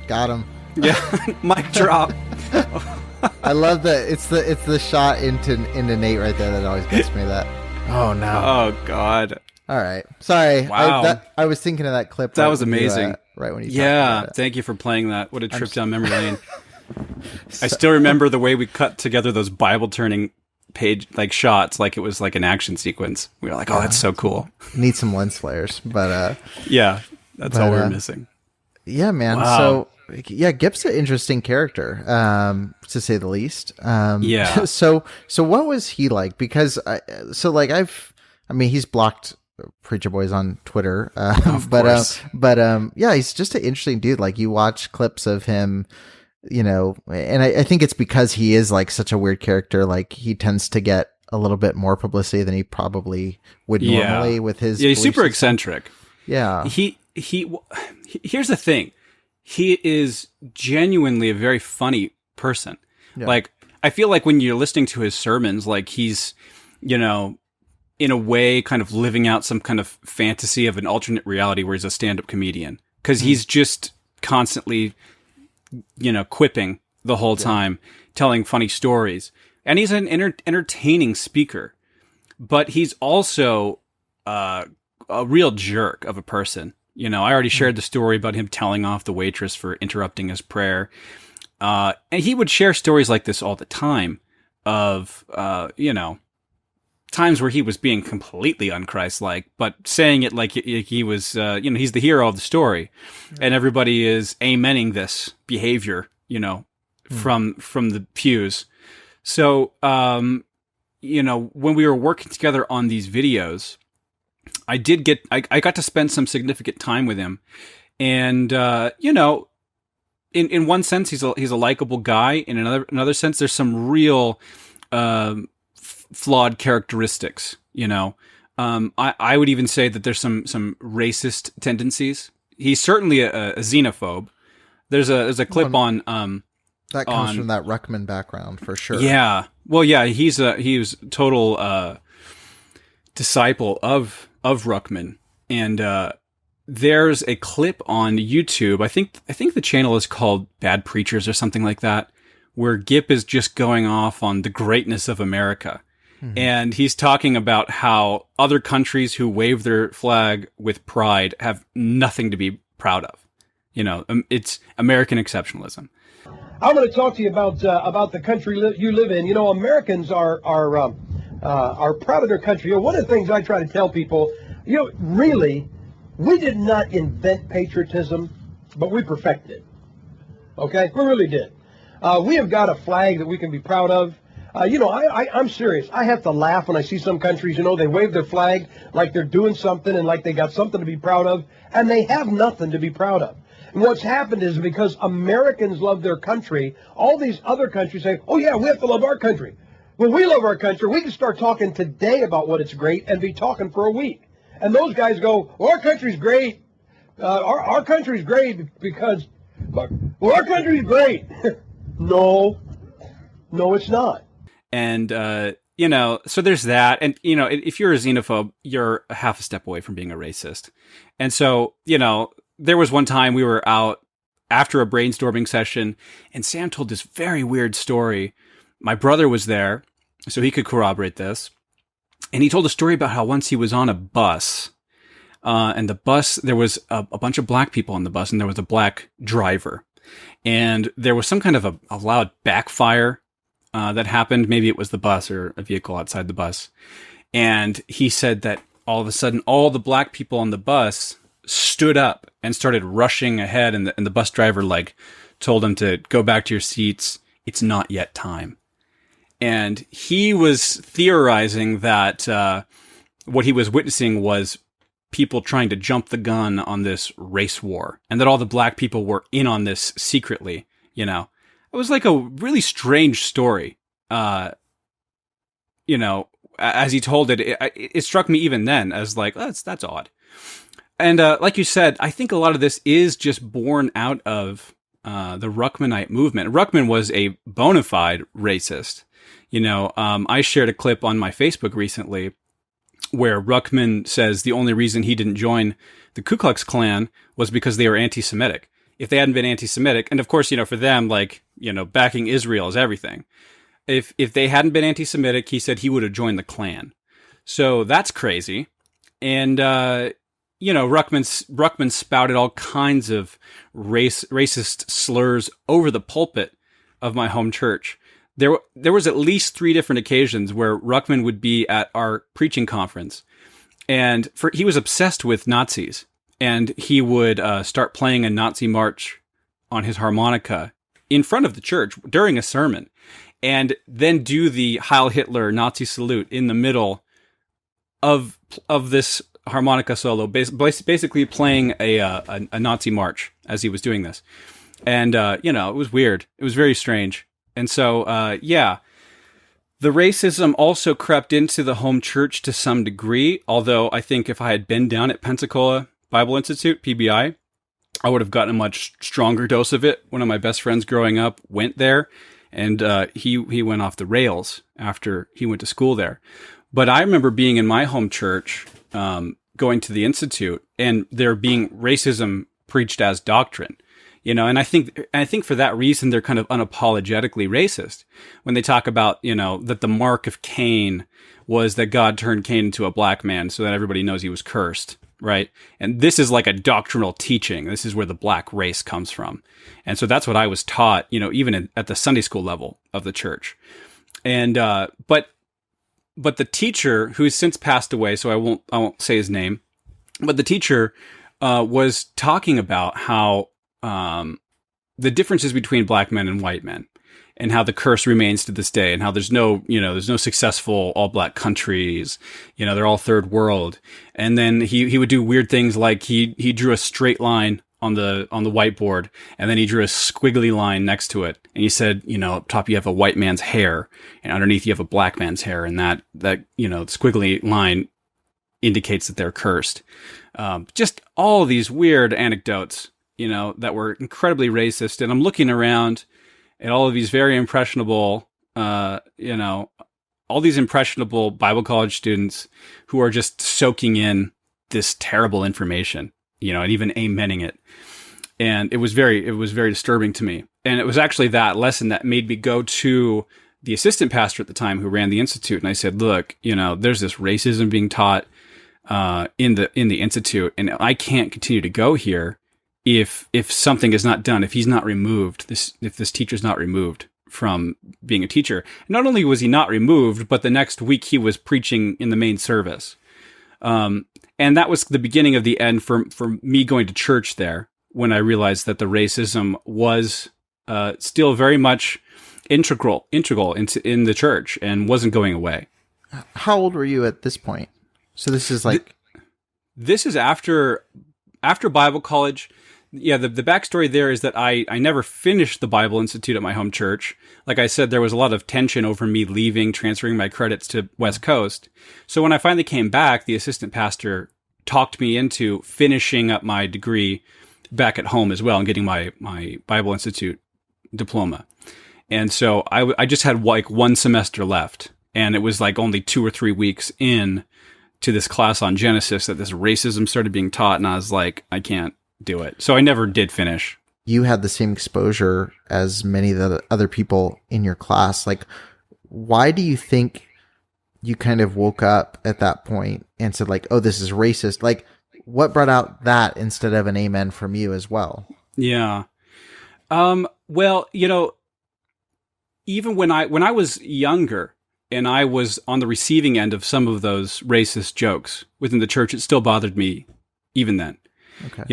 Got him. Yeah, mic drop. I love that. It's the shot into Nate right there that always gets me. That. Oh no. Oh God. All right. Sorry. Wow. I was thinking of that clip. That was amazing. Right when you. Yeah. Thank you for playing that. What a trip down memory lane. I still remember the way we cut together those Bible turning page like shots, like it was like an action sequence. We were like, "Oh, that's so cool." Need some lens flares, but yeah, that's all we were missing. Yeah, man. Wow. So yeah, Gip's an interesting character, to say the least. Yeah. So what was he like? Because he's blocked Preacher Boys on Twitter, but yeah, he's just an interesting dude. Like you watch clips of him, you know, and I think it's because he is like such a weird character. Like he tends to get a little bit more publicity than he probably would normally with his. Yeah, he's super eccentric. Yeah, here's the thing. He is genuinely a very funny person. Yeah. Like, I feel like when you're listening to his sermons, like he's, in a way kind of living out some kind of fantasy of an alternate reality where he's a stand-up comedian. Because he's just constantly, quipping the whole time, telling funny stories. And he's an entertaining speaker. But he's also a real jerk of a person. I already shared the story about him telling off the waitress for interrupting his prayer. And he would share stories like this all the time of, times where he was being completely unchristlike, but saying it like he was, he's the hero of the story. And everybody is amening this behavior, from the pews. So, when we were working together on these videos, I got to spend some significant time with him, and in one sense he's a likable guy. In another sense, there's some real flawed characteristics. I would even say that there's some racist tendencies. He's certainly a xenophobe. There's a clip on that comes from that Ruckman background for sure. Yeah, well, yeah, he was total disciple of Ruckman, and there's a clip on YouTube. I think the channel is called Bad Preachers or something like that, where Gip is just going off on the greatness of America. And he's talking about how other countries who wave their flag with pride have nothing to be proud of. It's American exceptionalism. I'm going to talk to you about the country you live in. Americans are proud of their country. One of the things I try to tell people, really, we did not invent patriotism, but we perfected it. Okay, we really did. We have got a flag that we can be proud of. I'm serious. I have to laugh when I see some countries, they wave their flag like they're doing something and like they got something to be proud of, and they have nothing to be proud of. And what's happened is because Americans love their country, all these other countries say, oh yeah, we have to love our country. When we love our country, we can start talking today about what it's great and be talking for a week. And those guys go, well, our country's great. Our country's great because, our country's great. No, it's not. And, so there's that. And, if you're a xenophobe, you're a half a step away from being a racist. And so, there was one time we were out after a brainstorming session, and Sam told this very weird story. My brother was there, so he could corroborate this. And he told a story about how once he was on a bus, and the bus, there was a bunch of black people on the bus, and there was a black driver. And there was some kind of a loud backfire that happened. Maybe it was the bus or a vehicle outside the bus. And he said that all of a sudden, all the black people on the bus stood up and started rushing ahead. And the bus driver told them to go back to your seats. It's not yet time. And he was theorizing that what he was witnessing was people trying to jump the gun on this race war, and that all the black people were in on this secretly. It was like a really strange story. As he told it, it struck me even then as that's odd. And like you said, I think a lot of this is just born out of the Ruckmanite movement. Ruckman was a bona fide racist. I shared a clip on my Facebook recently where Ruckman says the only reason he didn't join the Ku Klux Klan was because they were anti-Semitic. If they hadn't been anti-Semitic, and of course, for them, backing Israel is everything. If they hadn't been anti-Semitic, he said he would have joined the Klan. So that's crazy. And, Ruckman spouted all kinds of racist slurs over the pulpit of my home church. There was at least 3 different occasions where Ruckman would be at our preaching conference, and he was obsessed with Nazis, and he would start playing a Nazi march on his harmonica in front of the church during a sermon, and then do the Heil Hitler Nazi salute in the middle of this harmonica solo, basically playing a Nazi march as he was doing this. And, it was weird. It was very strange. And so, the racism also crept into the home church to some degree, although I think if I had been down at Pensacola Bible Institute, PBI, I would have gotten a much stronger dose of it. One of my best friends growing up went there, and he went off the rails after he went to school there. But I remember being in my home church, going to the Institute, and there being racism preached as doctrine. And I think for that reason, they're kind of unapologetically racist when they talk about, that the mark of Cain was that God turned Cain into a black man so that everybody knows he was cursed, right? And this is like a doctrinal teaching. This is where the black race comes from. And so that's what I was taught, even at the Sunday school level of the church. And, but the teacher, who's since passed away, so I won't say his name, but the teacher, was talking about how, the differences between black men and white men, and how the curse remains to this day, and how there's no successful all black countries, they're all third world. And then he would do weird things like he drew a straight line on the whiteboard, and then he drew a squiggly line next to it. And he said, up top you have a white man's hair, and underneath you have a black man's hair, and that squiggly line indicates that they're cursed. Just all these weird anecdotes, that were incredibly racist. And I'm looking around at all of these very impressionable, all these impressionable Bible college students who are just soaking in this terrible information, and even amening it. And it was very disturbing to me. And it was actually that lesson that made me go to the assistant pastor at the time who ran the Institute. And I said, look, there's this racism being taught, in the Institute, and I can't continue to go here if something is not done, if he's not removed, if this teacher's not removed from being a teacher. Not only was he not removed, but the next week he was preaching in the main service. And that was the beginning of the end for me going to church there, when I realized that the racism was still very much integral in the church and wasn't going away. How old were you at this point? So this is like... This is after Bible college. Yeah, the backstory there is that I never finished the Bible Institute at my home church. Like I said, there was a lot of tension over me leaving, transferring my credits to West Coast. So when I finally came back, the assistant pastor talked me into finishing up my degree back at home as well and getting my Bible Institute diploma. And so I just had like one semester left, and it was like only 2 or 3 weeks in to this class on Genesis that this racism started being taught, and I was like, I can't do it. So I never did finish. You had the same exposure as many of the other people in your class. Like, why do you think you kind of woke up at that point and said like, oh, this is racist? Like, what brought out that instead of an amen from you as well? Yeah. Well, even when I was younger and I was on the receiving end of some of those racist jokes within the church, it still bothered me even then. Okay.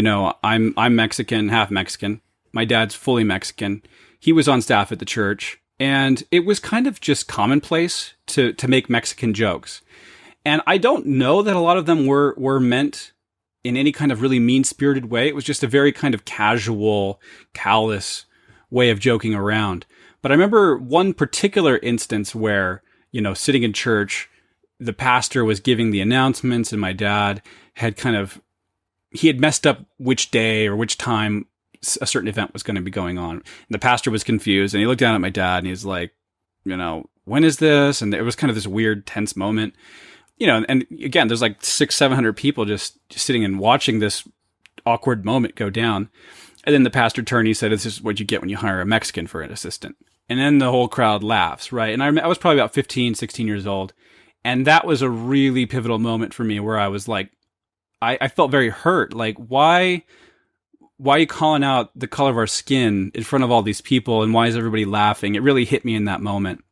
I'm Mexican, half Mexican. My dad's fully Mexican. He was on staff at the church, and it was kind of just commonplace to make Mexican jokes. And I don't know that a lot of them were meant in any kind of really mean-spirited way. It was just a very kind of casual, callous way of joking around. But I remember one particular instance where, sitting in church, the pastor was giving the announcements, and my dad had he had messed up which day or which time a certain event was going to be going on. And the pastor was confused, and he looked down at my dad, and he's like, when is this? And it was kind of this weird, tense moment. And again, there's like 600-700 people just sitting and watching this awkward moment go down. And then the pastor turned, he said, this is what you get when you hire a Mexican for an assistant. And then the whole crowd laughs, right? And I was probably about 15, 16 years old. And that was a really pivotal moment for me where I was like, I felt very hurt. Like, why are you calling out the color of our skin in front of all these people? And why is everybody laughing? It really hit me in that moment.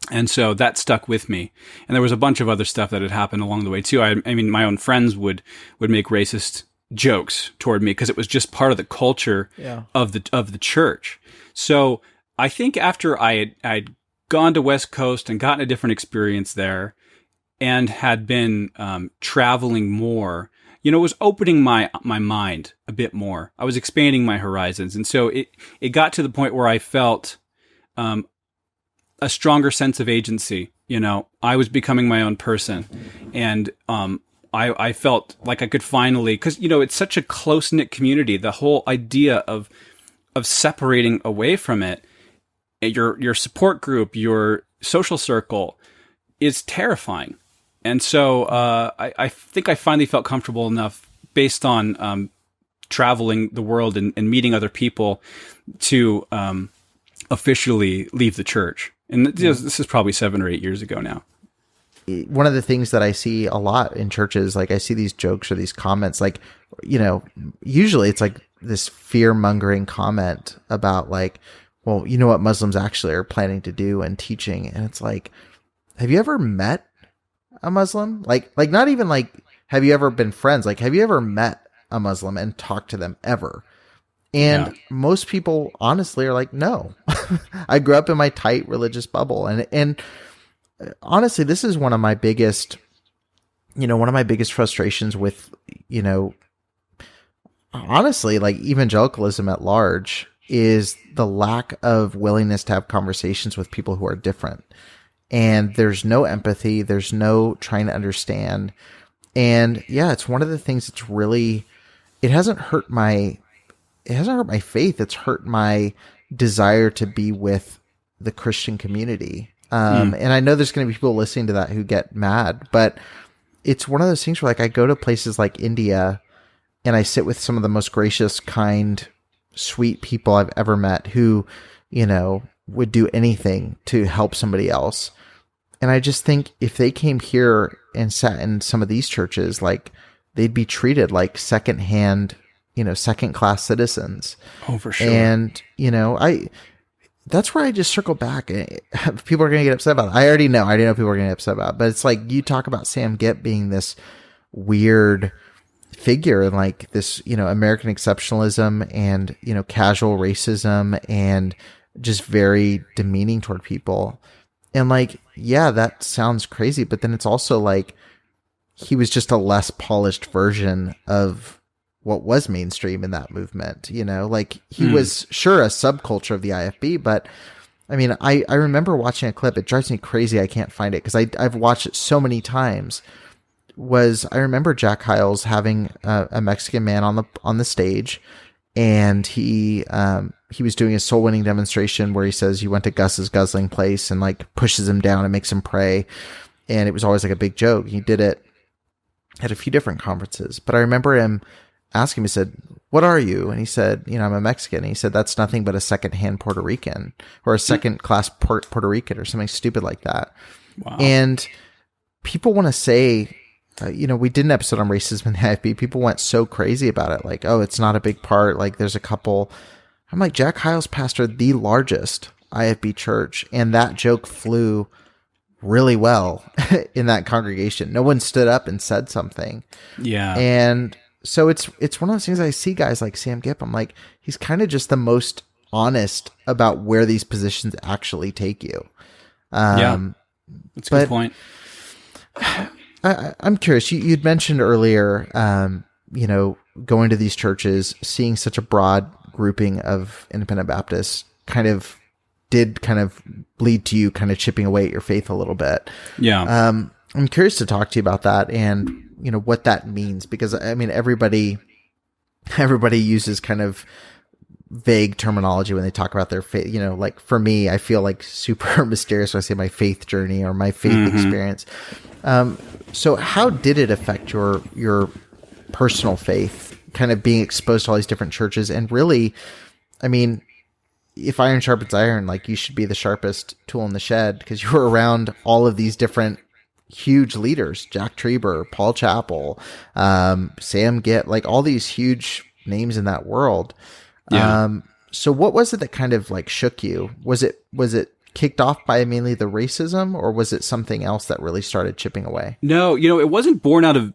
And so that stuck with me. And there was a bunch of other stuff that had happened along the way too. I mean, my own friends would make racist jokes toward me because it was just part of the culture of the church. So I think after I'd gone to West Coast and gotten a different experience there and had been traveling more, it was opening my mind a bit more. I was expanding my horizons. And so it got to the point where I felt a stronger sense of agency. I was becoming my own person. And I felt like I could finally, because it's such a close knit community. The whole idea of separating away from it, your support group, your social circle, is terrifying. And so I think I finally felt comfortable enough, based on traveling the world and meeting other people, to officially leave the church. And this is probably 7 or 8 years ago now. One of the things that I see a lot in churches, like I see these jokes or these comments, like, usually it's like this fear-mongering comment about like, well, you know what Muslims actually are planning to do and teaching. And it's like, have you ever met a Muslim? Like not even like, have you ever been friends? Like, have you ever met a Muslim and talked to them ever? And most people honestly are like, no. I grew up in my tight religious bubble. And honestly, this is one of my biggest frustrations with, honestly, like evangelicalism at large, is the lack of willingness to have conversations with people who are different. And there's no empathy. There's no trying to understand. And yeah, it's one of the things that's really, it hasn't hurt my faith. It's hurt my desire to be with the Christian community. And I know there's going to be people listening to that who get mad, but it's one of those things where like I go to places like India and I sit with some of the most gracious, kind, sweet people I've ever met who, would do anything to help somebody else. And I just think if they came here and sat in some of these churches, like they'd be treated like second-hand, second-class citizens. Oh, for sure. And, that's where I just circle back. People are going to get upset about it. I already know people are going to get upset about it, but it's like you talk about Sam Gipp being this weird figure and like this, American exceptionalism and, casual racism and just very demeaning toward people. And like, yeah, that sounds crazy, but then it's also like he was just a less polished version of what was mainstream in that movement, like he was sure a subculture of the IFB, but I mean, I remember watching a clip. It drives me crazy. I can't find it because I've watched it so many times. I remember Jack Hyles having a Mexican man on the stage, and he was doing a soul winning demonstration where he says he went to Gus's guzzling place and like pushes him down and makes him pray. And it was always like a big joke. He did it at a few different conferences, but I remember him asking him, he said, "What are you?" And he said, "I'm a Mexican." And he said, "That's nothing but a second-hand Puerto Rican or a second-class Puerto Rican," or something stupid like that. Wow. And people want to say, we did an episode on racism in the IFB. People went so crazy about it. Like, oh, it's not a big part. Like there's a couple. I'm like, Jack Hyles pastored the largest IFB church, and that joke flew really well in that congregation. No one stood up and said something. Yeah. And so it's one of those things I see guys like Sam Gipp. I'm like, he's kind of just the most honest about where these positions actually take you. Yeah, that's a good point. I'm curious. You'd mentioned earlier, going to these churches, seeing such a broad grouping of independent Baptists did lead to you kind of chipping away at your faith a little bit. Yeah. I'm curious to talk to you about that and, what that means, because I mean, everybody uses kind of vague terminology when they talk about their faith. Like for me, I feel like super mysterious when I say my faith journey or my faith experience. So how did it affect your personal faith, kind of being exposed to all these different churches? And really, I mean, if iron sharpens iron, like you should be the sharpest tool in the shed because you were around all of these different huge leaders, Jack Trieber, Paul Chappell, Sam Gipp, like all these huge names in that world. Yeah. So what was it that kind of like shook you? Was it kicked off by mainly the racism, or was it something else that really started chipping away? No, it wasn't born out of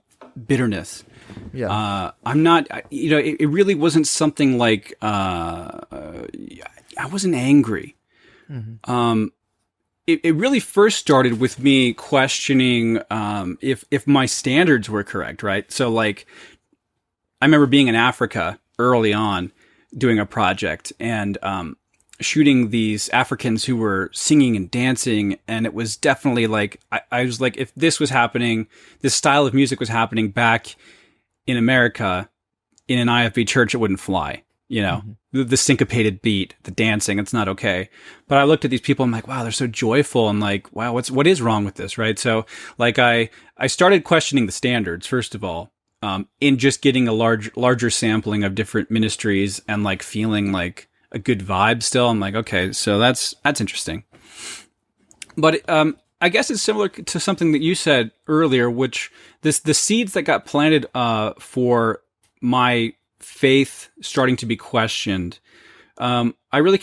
bitterness. Yeah. I'm not, it really wasn't something like, I wasn't angry. Mm-hmm. It really first started with me questioning, if my standards were correct, right? So like, I remember being in Africa early on doing a project, and shooting these Africans who were singing and dancing, and it was definitely like I was like, if this was happening, this style of music was happening back in America in an IFB church, it wouldn't fly. You know, the syncopated beat, the dancing, it's not okay. But I looked at these people, I'm like, wow, they're so joyful. I'm like, wow, what is wrong with this, right? So like I started questioning the standards, first of all, in just getting a larger sampling of different ministries and like feeling like a good vibe still. I'm like, okay, so that's interesting. But I guess it's similar to something that you said earlier, which the seeds that got planted for my faith starting to be questioned. I really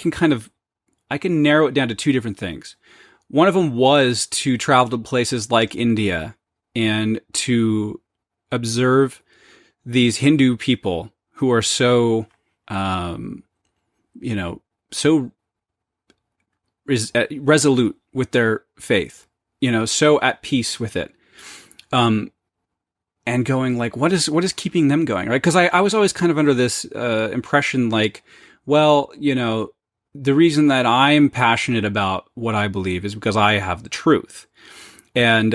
I can narrow it down to two different things. One of them was to travel to places like India and to observe these Hindu people who are so, so resolute with their faith, so at peace with it. And going like, what is keeping them going, right? Because I was always kind of under this impression like, well, the reason that I'm passionate about what I believe is because I have the truth. And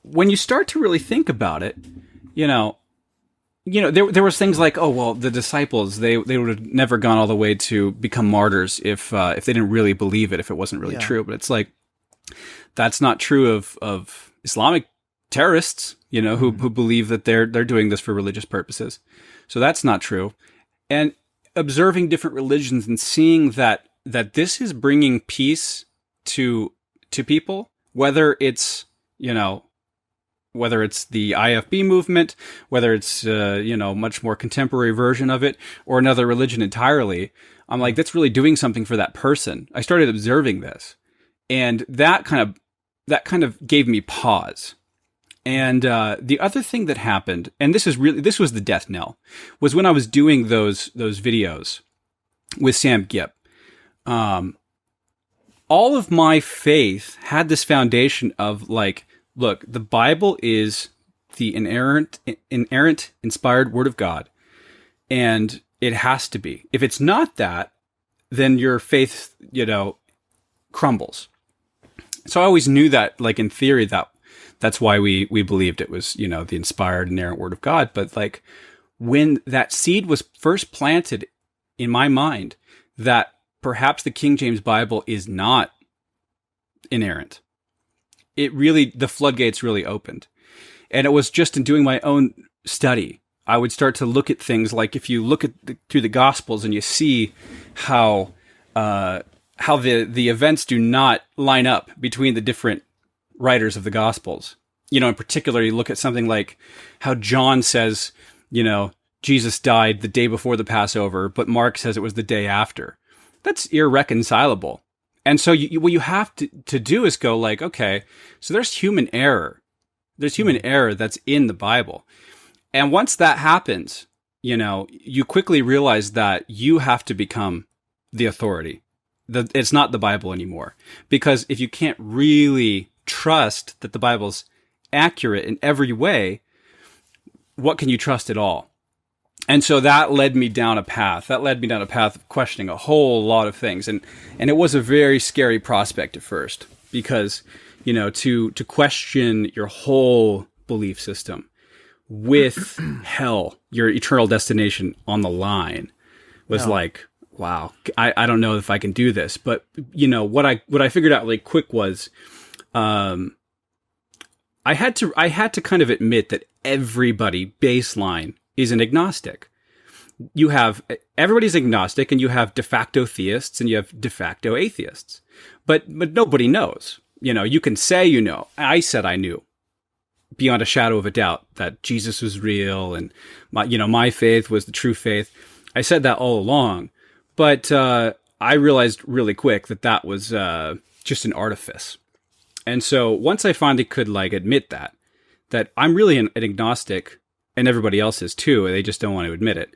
when you start to really think about it, there was things like, oh, well, the disciples, they would have never gone all the way to become martyrs if they didn't really believe it, if it wasn't really true. But it's like, that's not true of Islamic terrorists, who believe that they're doing this for religious purposes. So that's not true. And observing different religions and seeing that this is bringing peace to people, whether it's the IFB movement, whether it's much more contemporary version of it, or another religion entirely. I'm like, that's really doing something for that person. I started observing this, and that kind of gave me pause. And the other thing that happened, and this was the death knell, was when I was doing those videos with Sam Gipp. All of my faith had this foundation of like, look, the Bible is the inerrant, inspired Word of God, and it has to be. If it's not that, then your faith, crumbles. So I always knew that, like in theory, that's why we believed it was, the inspired, inerrant Word of God. But like when that seed was first planted in my mind, that perhaps the King James Bible is not inerrant, the floodgates really opened. And it was just in doing my own study, I would start to look at things like, if you look through the Gospels and you see how the events do not line up between the different writers of the Gospels. In particular, you look at something like how John says, Jesus died the day before the Passover, but Mark says it was the day after. That's irreconcilable. And so what you have to do is go like, okay, so there's human error. There's human error that's in the Bible. And once that happens, you quickly realize that you have to become the authority. It's not the Bible anymore. Because if you can't really trust that the Bible's accurate in every way, what can you trust at all? And so that led me down a path. Of questioning a whole lot of things. And it was a very scary prospect at first, because, to question your whole belief system with hell, your eternal destination, on the line was like, wow, I don't know if I can do this. But, what I figured out really quick was, I had to kind of admit that everybody baseline is an agnostic. Everybody's agnostic, and you have de facto theists and you have de facto atheists, but nobody knows. You can say, I said I knew beyond a shadow of a doubt that Jesus was real, and my faith was the true faith. I said that all along, but I realized really quick that was just an artifice. And so once I finally could admit that I'm really an agnostic, and everybody else is too, they just don't want to admit it,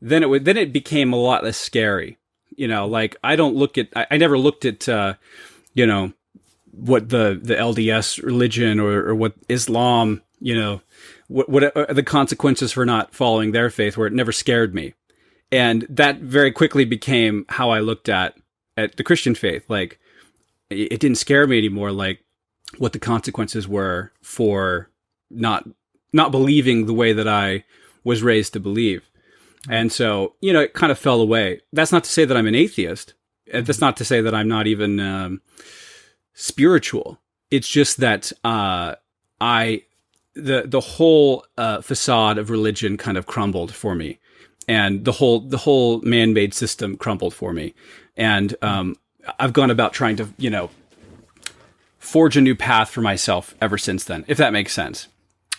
then it became a lot less scary. I never looked at what the LDS religion or what Islam, what are the consequences for not following their faith, where it never scared me. And that very quickly became how I looked at the Christian faith. Like, it didn't scare me anymore, like what the consequences were for not believing the way that I was raised to believe. And so, it kind of fell away. That's not to say that I'm an atheist. That's not to say that I'm not even spiritual. It's just that the whole facade of religion kind of crumbled for me, and the whole man-made system crumbled for me. And I've gone about trying to, forge a new path for myself ever since then, if that makes sense.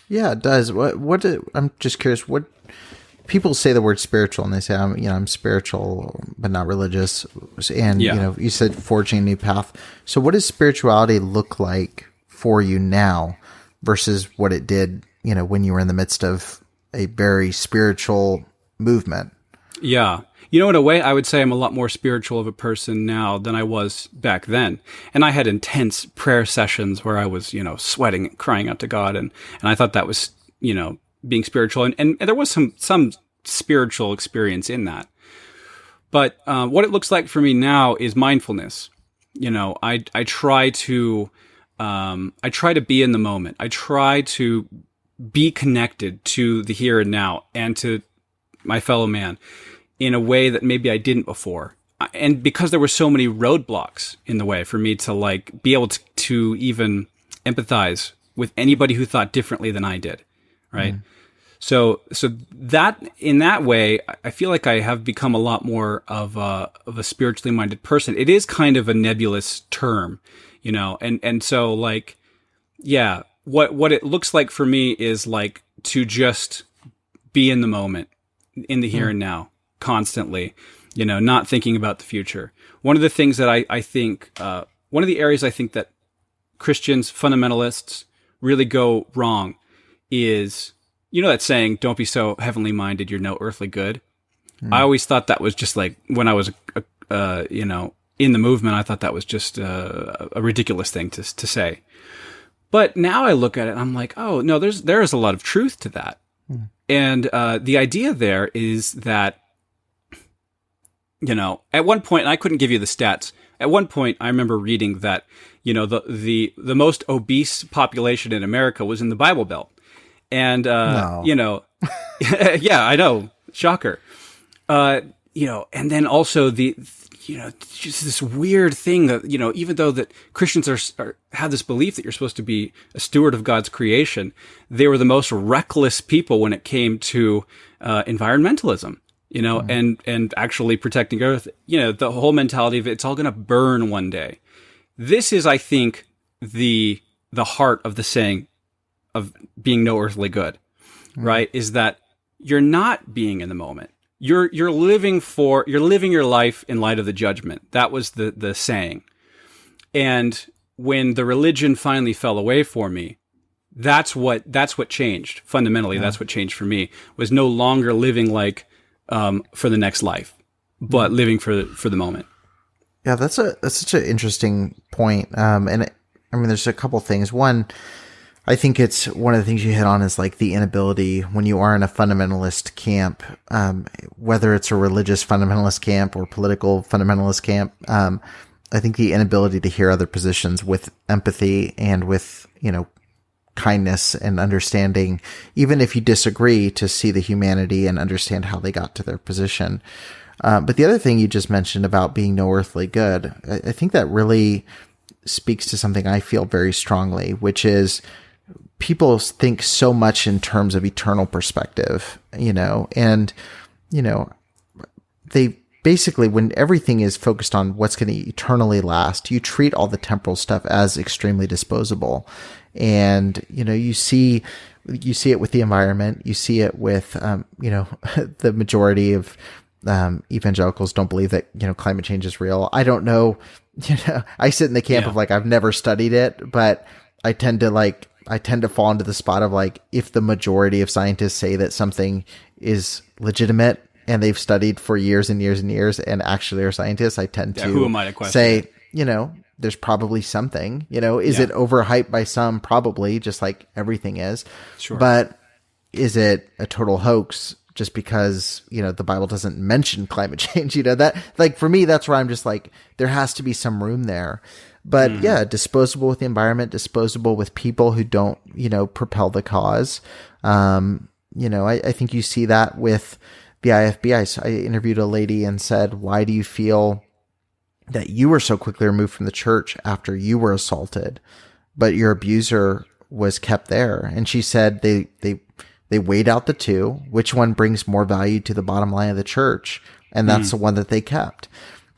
Yeah, it does. I'm just curious, what people say the word spiritual and they say, I'm spiritual, but not religious. And, you said forging a new path. So what does spirituality look like for you now versus what it did, when you were in the midst of a very spiritual movement? Yeah. In a way, I would say I'm a lot more spiritual of a person now than I was back then. And I had intense prayer sessions where I was, sweating and crying out to God. And I thought that was, being spiritual. And there was some spiritual experience in that. But what it looks like for me now is mindfulness. I try to be in the moment. I try to be connected to the here and now and to my fellow man in a way that maybe I didn't before. And because there were so many roadblocks in the way for me to be able to even empathize with anybody who thought differently than I did. Right. So that in that way, I feel like I have become a lot more of a spiritually minded person. It is kind of a nebulous term, and so what it looks like for me is to just be in the moment, in the here and now, constantly, not thinking about the future. One of the things that I think, one of the areas I think that Christians, fundamentalists really go wrong is, that saying, don't be so heavenly minded, you're no earthly good. I always thought that was just when I was, in the movement, I thought that was just a ridiculous thing to say. But now I look at it and I'm like, oh, no, there is a lot of truth to that. And the idea there is that, at one point, and I couldn't give you the stats. At one point, I remember reading that, the most obese population in America was in the Bible Belt. And, no. Yeah, I know. Shocker. And then also just this weird thing that, even though that Christians have this belief that you're supposed to be a steward of God's creation, they were the most reckless people when it came to environmentalism, and actually protecting Earth. The whole mentality of it's all going to burn one day. This is, I think, the heart of the saying of being no earthly good, right? Is that you're not being in the moment. You're living your life in light of the judgment. That was the saying. And when the religion finally fell away for me, that's what changed. Fundamentally, that's what changed for me, was no longer living for the next life, but living for the moment. Yeah, that's such an interesting point. There's a couple things. One, I think it's one of the things you hit on is the inability when you are in a fundamentalist camp, whether it's a religious fundamentalist camp or political fundamentalist camp. I think the inability to hear other positions with empathy and with, kindness and understanding, even if you disagree, to see the humanity and understand how they got to their position. But the other thing you just mentioned about being no earthly good, I think that really speaks to something I feel very strongly, which is people think so much in terms of eternal perspective, they basically, when everything is focused on what's going to eternally last, you treat all the temporal stuff as extremely disposable. And, you see it with the environment, you see it with, the majority of, evangelicals don't believe that, climate change is real. I don't know, I sit in the camp of I've never studied it, but I tend to fall into the spot of if the majority of scientists say that something is legitimate and they've studied for years and years and years and actually are scientists, I tend to who am I to question say, there's probably something, is it overhyped by some? Probably, just like everything is. Sure. But is it a total hoax? just because, the Bible doesn't mention climate change, that, like, for me, that's where I'm just like, there has to be some room there. But yeah, disposable with the environment, disposable with people who don't, propel the cause. I think you see that with the IFB. I interviewed a lady and said, why do you feel that you were so quickly removed from the church after you were assaulted, but your abuser was kept there? And she said they weighed out the two, which one brings more value to the bottom line of the church, and that's the one that they kept.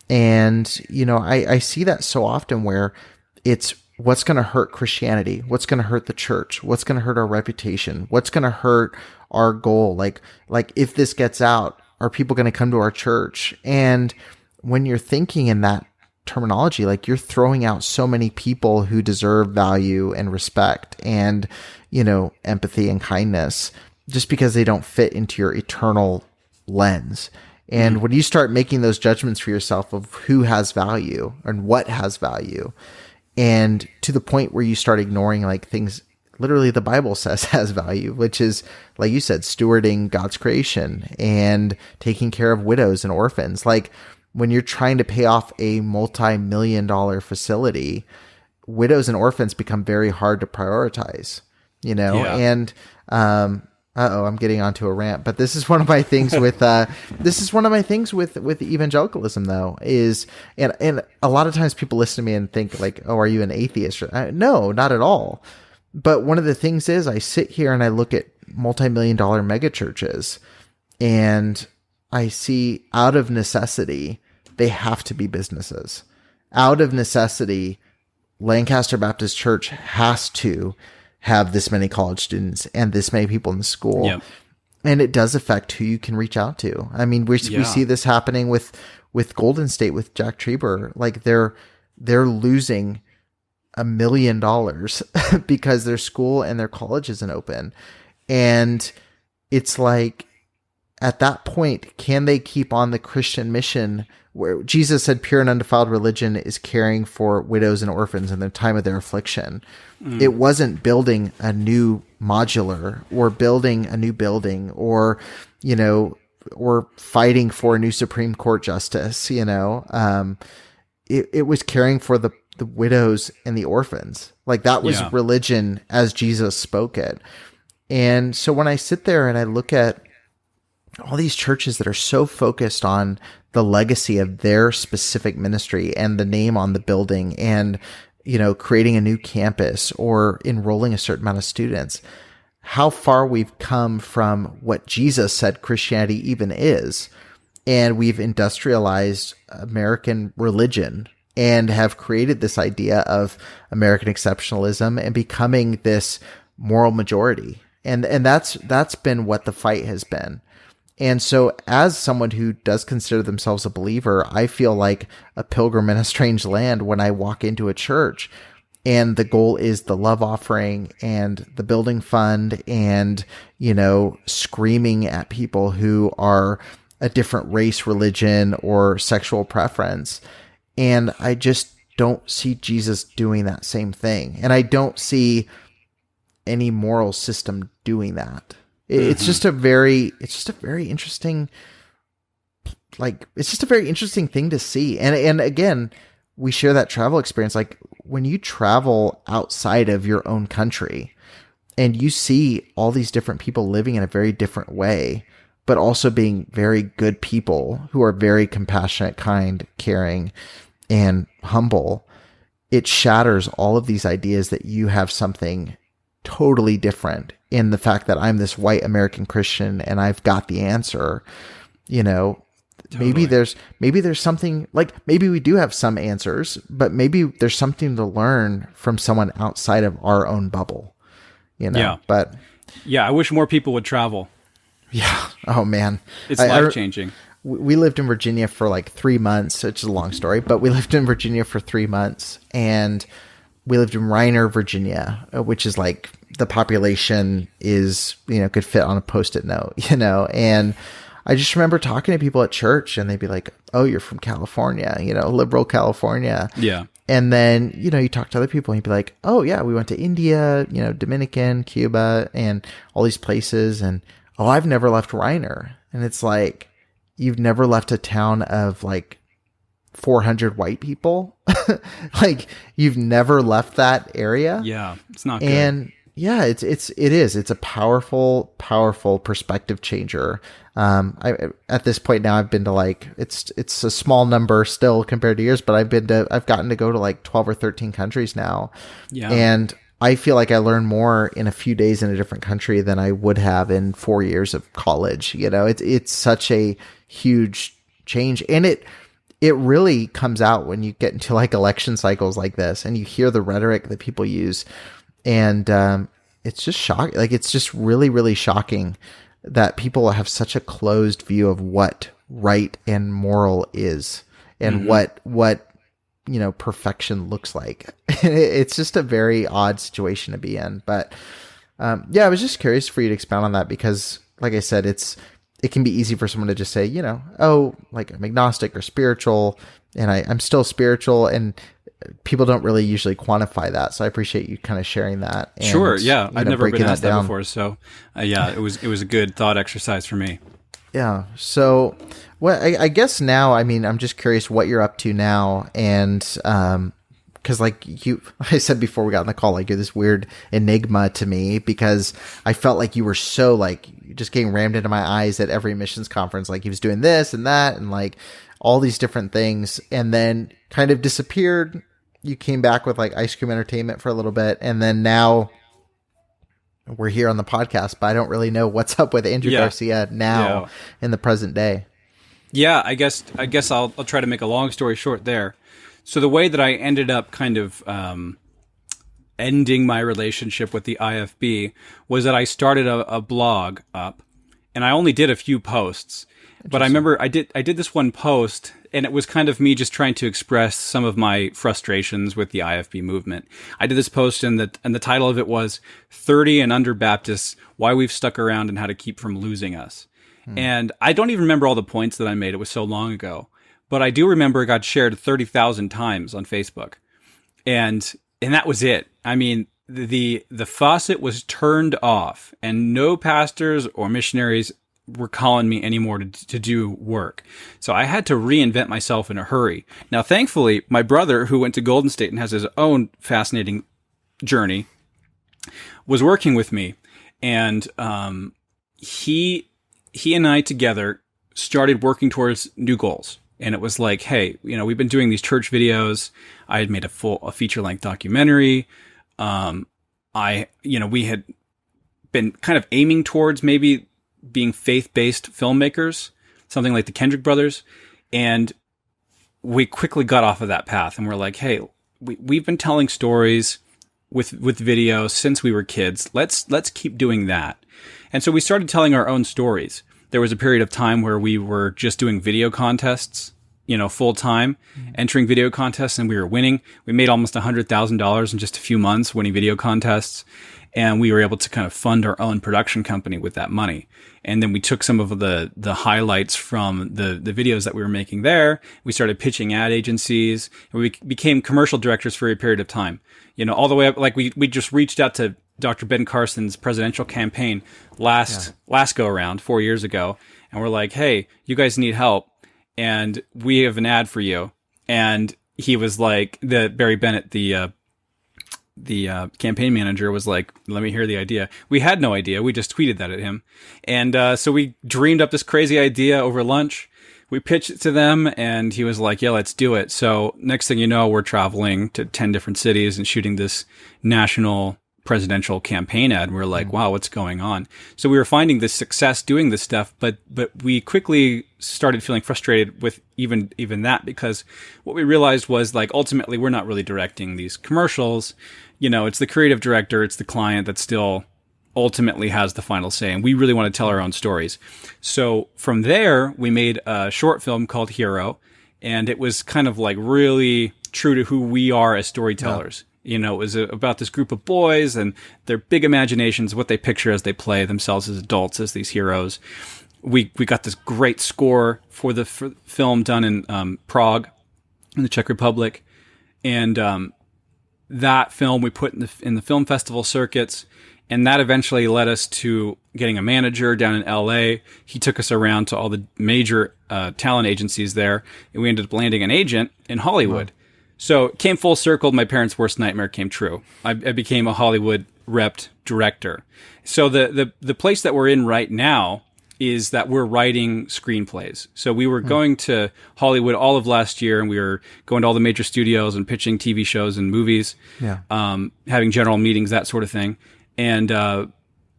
And, I see that so often where it's what's going to hurt Christianity, what's going to hurt the church, what's going to hurt our reputation, what's going to hurt our goal. Like if this gets out, are people going to come to our church? And when you're thinking in that terminology, like, you're throwing out so many people who deserve value and respect and, empathy and kindness, just because they don't fit into your eternal lens. And when you start making those judgments for yourself of who has value and what has value, and to the point where you start ignoring like things literally the Bible says has value, which is, like you said, stewarding God's creation and taking care of widows and orphans. Like, when you're trying to pay off a multi-million-dollar facility, widows and orphans become very hard to prioritize, and, I'm getting onto a rant, but this is one of my things with, with evangelicalism though, is, and a lot of times people listen to me and think like, oh, are you an atheist? No, not at all. But one of the things is, I sit here and I look at multi-million-dollar mega churches, and I see, out of necessity, they have to be businesses. Out of necessity, Lancaster Baptist Church has to have this many college students and this many people in the school. Yep. And it does affect who you can reach out to. I mean, we see this happening with Golden State, with Jack Trieber. Like, they're losing $1 million because their school and their college isn't open. And it's like, at that point, can they keep on the Christian mission where Jesus said pure and undefiled religion is caring for widows and orphans in the time of their affliction? It wasn't building a new modular or building a new building or, or fighting for a new Supreme Court justice, it was caring for the widows and the orphans. Like, that was religion as Jesus spoke it. And so when I sit there and I look at all these churches that are so focused on the legacy of their specific ministry and the name on the building and, creating a new campus or enrolling a certain amount of students, how far we've come from what Jesus said Christianity even is. And we've industrialized American religion and have created this idea of American exceptionalism and becoming this moral majority. And that's been what the fight has been. And so, as someone who does consider themselves a believer, I feel like a pilgrim in a strange land when I walk into a church and the goal is the love offering and the building fund and, screaming at people who are a different race, religion, or sexual preference. And I just don't see Jesus doing that same thing. And I don't see any moral system doing that. It's just a very interesting, it's just a very interesting thing to see. And again, we share that travel experience. Like, when you travel outside of your own country and you see all these different people living in a very different way, but also being very good people who are very compassionate, kind, caring, and humble, it shatters all of these ideas that you have something totally different in the fact that I'm this white American Christian and I've got the answer. Maybe there's something, like, maybe we do have some answers, but maybe there's something to learn from someone outside of our own bubble, but I wish more people would travel. Yeah. Oh man. It's life changing. We lived in Virginia for like 3 months. It's a long story, but we lived in Virginia for 3 months, and we lived in Reiner, Virginia, which is like, the population is, could fit on a Post-it note, and I just remember talking to people at church and they'd be like, oh, you're from California, liberal California. Yeah. And then, you talk to other people and you'd be like, oh yeah, we went to India, Dominican, Cuba, and all these places. And oh, I've never left Reiner. And it's like, you've never left a town of like 400 white people. Like, you've never left that area. Yeah, it's not good. And yeah, it is. It's a powerful perspective changer. At this point now, I've been to like, it's a small number still compared to years, but I've gotten to go to like 12 or 13 countries now. Yeah. And I feel like I learn more in a few days in a different country than I would have in 4 years of college. You know, it's such a huge change. And it really comes out when you get into like election cycles like this and you hear the rhetoric that people use. And it's just shocking. Like, it's just really, really shocking that people have such a closed view of what right and moral is and what perfection looks like. It's just a very odd situation to be in. But yeah, I was just curious for you to expound on that because, like I said, it can be easy for someone to just say, oh, like I'm agnostic or spiritual, and I'm still spiritual, and people don't really usually quantify that. So I appreciate you kind of sharing that. And, sure. Yeah. I've never been asked that before. So yeah, it was a good thought exercise for me. Yeah. So I guess now, I mean, I'm just curious what you're up to now. And, cause like I said before we got on the call, like you're this weird enigma to me because I felt like you were so like just getting rammed into my eyes at every missions conference. Like he was doing this and that and like all these different things, and then kind of disappeared. You came back with like Ice Cream Entertainment for a little bit, and then now we're here on the podcast, but I don't really know what's up with Andrew Garcia now in the present day. Yeah, I guess I'll try to make a long story short there. So the way that I ended up kind of ending my relationship with the IFB was that I started a blog up, and I only did a few posts. But I remember I did this one post, and it was kind of me just trying to express some of my frustrations with the IFB movement. I did this post, and the title of it was 30 and Under Baptists, Why We've Stuck Around and How to Keep from Losing Us. And I don't even remember all the points that I made. It was so long ago. But I do remember it got shared 30,000 times on Facebook. And that was it. I mean, the faucet was turned off, and no pastors or missionaries were calling me anymore to do work. So I had to reinvent myself in a hurry. Now, thankfully, my brother, who went to Golden State and has his own fascinating journey, was working with me. And he and I together started working towards new goals. And it was like, hey, we've been doing these church videos. I had made a feature-length documentary. We had been kind of aiming towards maybe being faith-based filmmakers, something like the Kendrick brothers. And we quickly got off of that path, and we're like, hey, we've been telling stories with videos since we were kids. Let's keep doing that. And so we started telling our own stories. There was a period of time where we were just doing video contests, full time, entering video contests, and we were winning. We made almost $100,000 in just a few months winning video contests. And we were able to kind of fund our own production company with that money. And then we took some of the highlights from the videos that we were making there. We started pitching ad agencies, and we became commercial directors for a period of time. All the way up, like we just reached out to Dr. Ben Carson's presidential campaign last go around 4 years ago. And we're like, hey, you guys need help, and we have an ad for you. And he was like, Barry Bennett, the campaign manager, was like, let me hear the idea. We had no idea. We just tweeted that at him. And so we dreamed up this crazy idea over lunch. We pitched it to them, and he was like, yeah, let's do it. So next thing you know, we're traveling to 10 different cities and shooting this national presidential campaign ad. And we're like, wow, what's going on? So we were finding this success doing this stuff, but we quickly started feeling frustrated with even that, because what we realized was, like, ultimately we're not really directing these commercials. It's the creative director, it's the client that still ultimately has the final say, and we really want to tell our own stories. So from there, we made a short film called Hero, and it was kind of like really true to who we are as storytellers. It was about this group of boys and their big imaginations, what they picture as they play themselves as adults, as these heroes. We got this great score for the film done in Prague, in the Czech Republic, and that film we put in the film festival circuits, and that eventually led us to getting a manager down in LA. He took us around to all the major talent agencies there, and we ended up landing an agent in Hollywood. So it came full circle. My parents' worst nightmare came true. I became a Hollywood repped director. So the place that we're in right now is that we're writing screenplays. So we were going to Hollywood all of last year, and we were going to all the major studios and pitching TV shows and movies, having general meetings, that sort of thing. And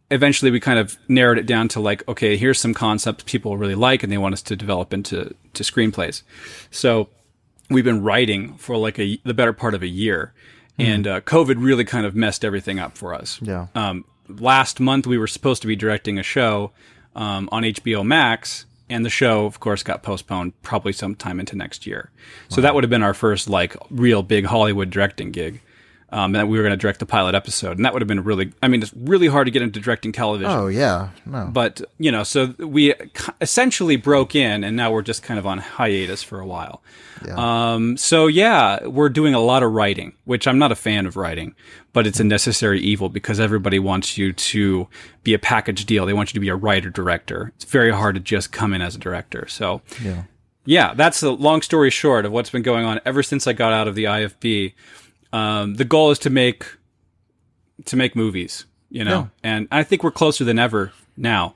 eventually we kind of narrowed it down to like, okay, here's some concepts people really like, and they want us to develop into screenplays. So we've been writing for like the better part of a year. And COVID really kind of messed everything up for us. Yeah. Last month, we were supposed to be directing a show on HBO Max, and the show, of course, got postponed probably sometime into next year. So that would have been our first like real big Hollywood directing gig. And we were going to direct the pilot episode, and that would have been it's really hard to get into directing television. Oh, yeah. No. But, so we essentially broke in, and now we're just kind of on hiatus for a while. Yeah. We're doing a lot of writing, which I'm not a fan of writing, but it's a necessary evil because everybody wants you to be a package deal. They want you to be a writer-director. It's very hard to just come in as a director. So, yeah, that's the long story short of what's been going on ever since I got out of the IFB. The goal is to make movies, and I think we're closer than ever now.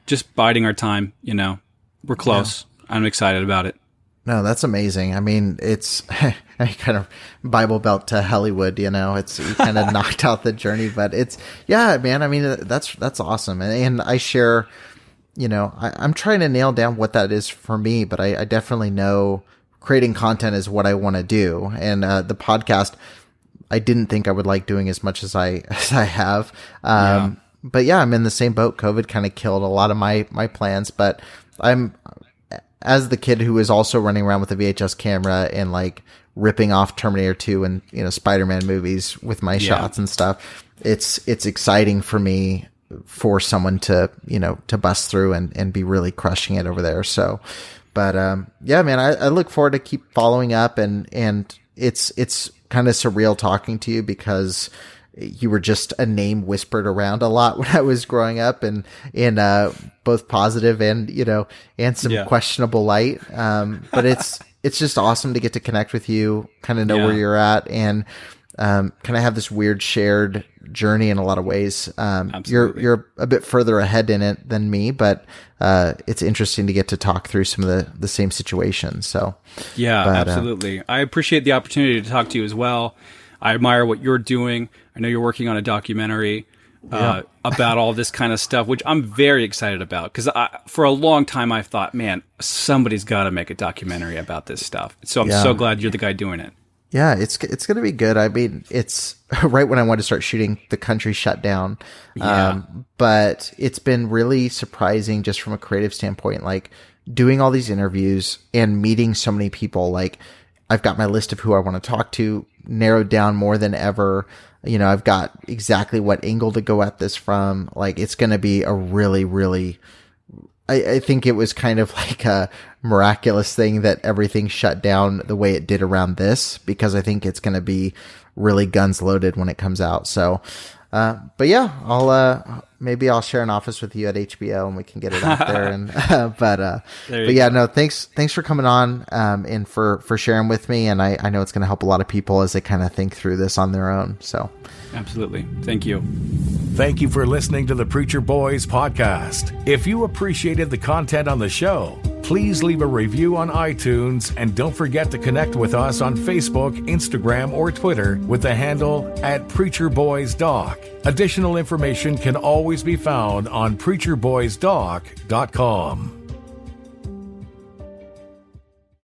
Just biding our time, we're close. I'm excited about it. No, that's amazing. I mean, it's kind of Bible Belt to Hollywood, it's you kind of knocked out the journey, but it's, man. I mean, that's awesome. And I share, I'm trying to nail down what that is for me, but I definitely know creating content is what I want to do. And the podcast, I didn't think I would like doing as much as I have. But yeah, I'm in the same boat. COVID kind of killed a lot of my plans, but I'm, as the kid who was also running around with a VHS camera and like ripping off Terminator 2 and, Spider-Man movies with my shots and stuff, it's exciting for me for someone to, to bust through and be really crushing it over there. So, but, yeah, man, I look forward to keep following up, and it's kind of surreal talking to you because you were just a name whispered around a lot when I was growing up, and in both positive and, and some questionable light. But it's just awesome to get to connect with you, kind of know where you're at, and kind of have this weird shared journey in a lot of ways. You're a bit further ahead in it than me, but it's interesting to get to talk through some of the same situations. So absolutely. I appreciate the opportunity to talk to you as well. I admire what you're doing. I know you're working on a documentary about all this kind of stuff, which I'm very excited about, because for a long time I've thought, man, somebody's got to make a documentary about this stuff. So I'm so glad you're the guy doing it. Yeah, it's going to be good. I mean, it's right when I wanted to start shooting, the country shut down. But it's been really surprising just from a creative standpoint, like doing all these interviews and meeting so many people. Like, I've got my list of who I want to talk to narrowed down more than ever. I've got exactly what angle to go at this from. Like, it's going to be a really, really, I think it was kind of like a miraculous thing that everything shut down the way it did around this, because I think it's going to be really guns loaded when it comes out. So, but yeah, maybe I'll share an office with you at HBO and we can get it out there. And, but yeah, no, thanks for coming on, and for sharing with me. And I know it's going to help a lot of people as they kind of think through this on their own. So absolutely. Thank you. Thank you for listening to the Preacher Boys podcast. If you appreciated the content on the show, please leave a review on iTunes, and don't forget to connect with us on Facebook, Instagram, or Twitter with the handle @PreacherBoysDoc. Additional information can always be found on PreacherBoysDoc.com.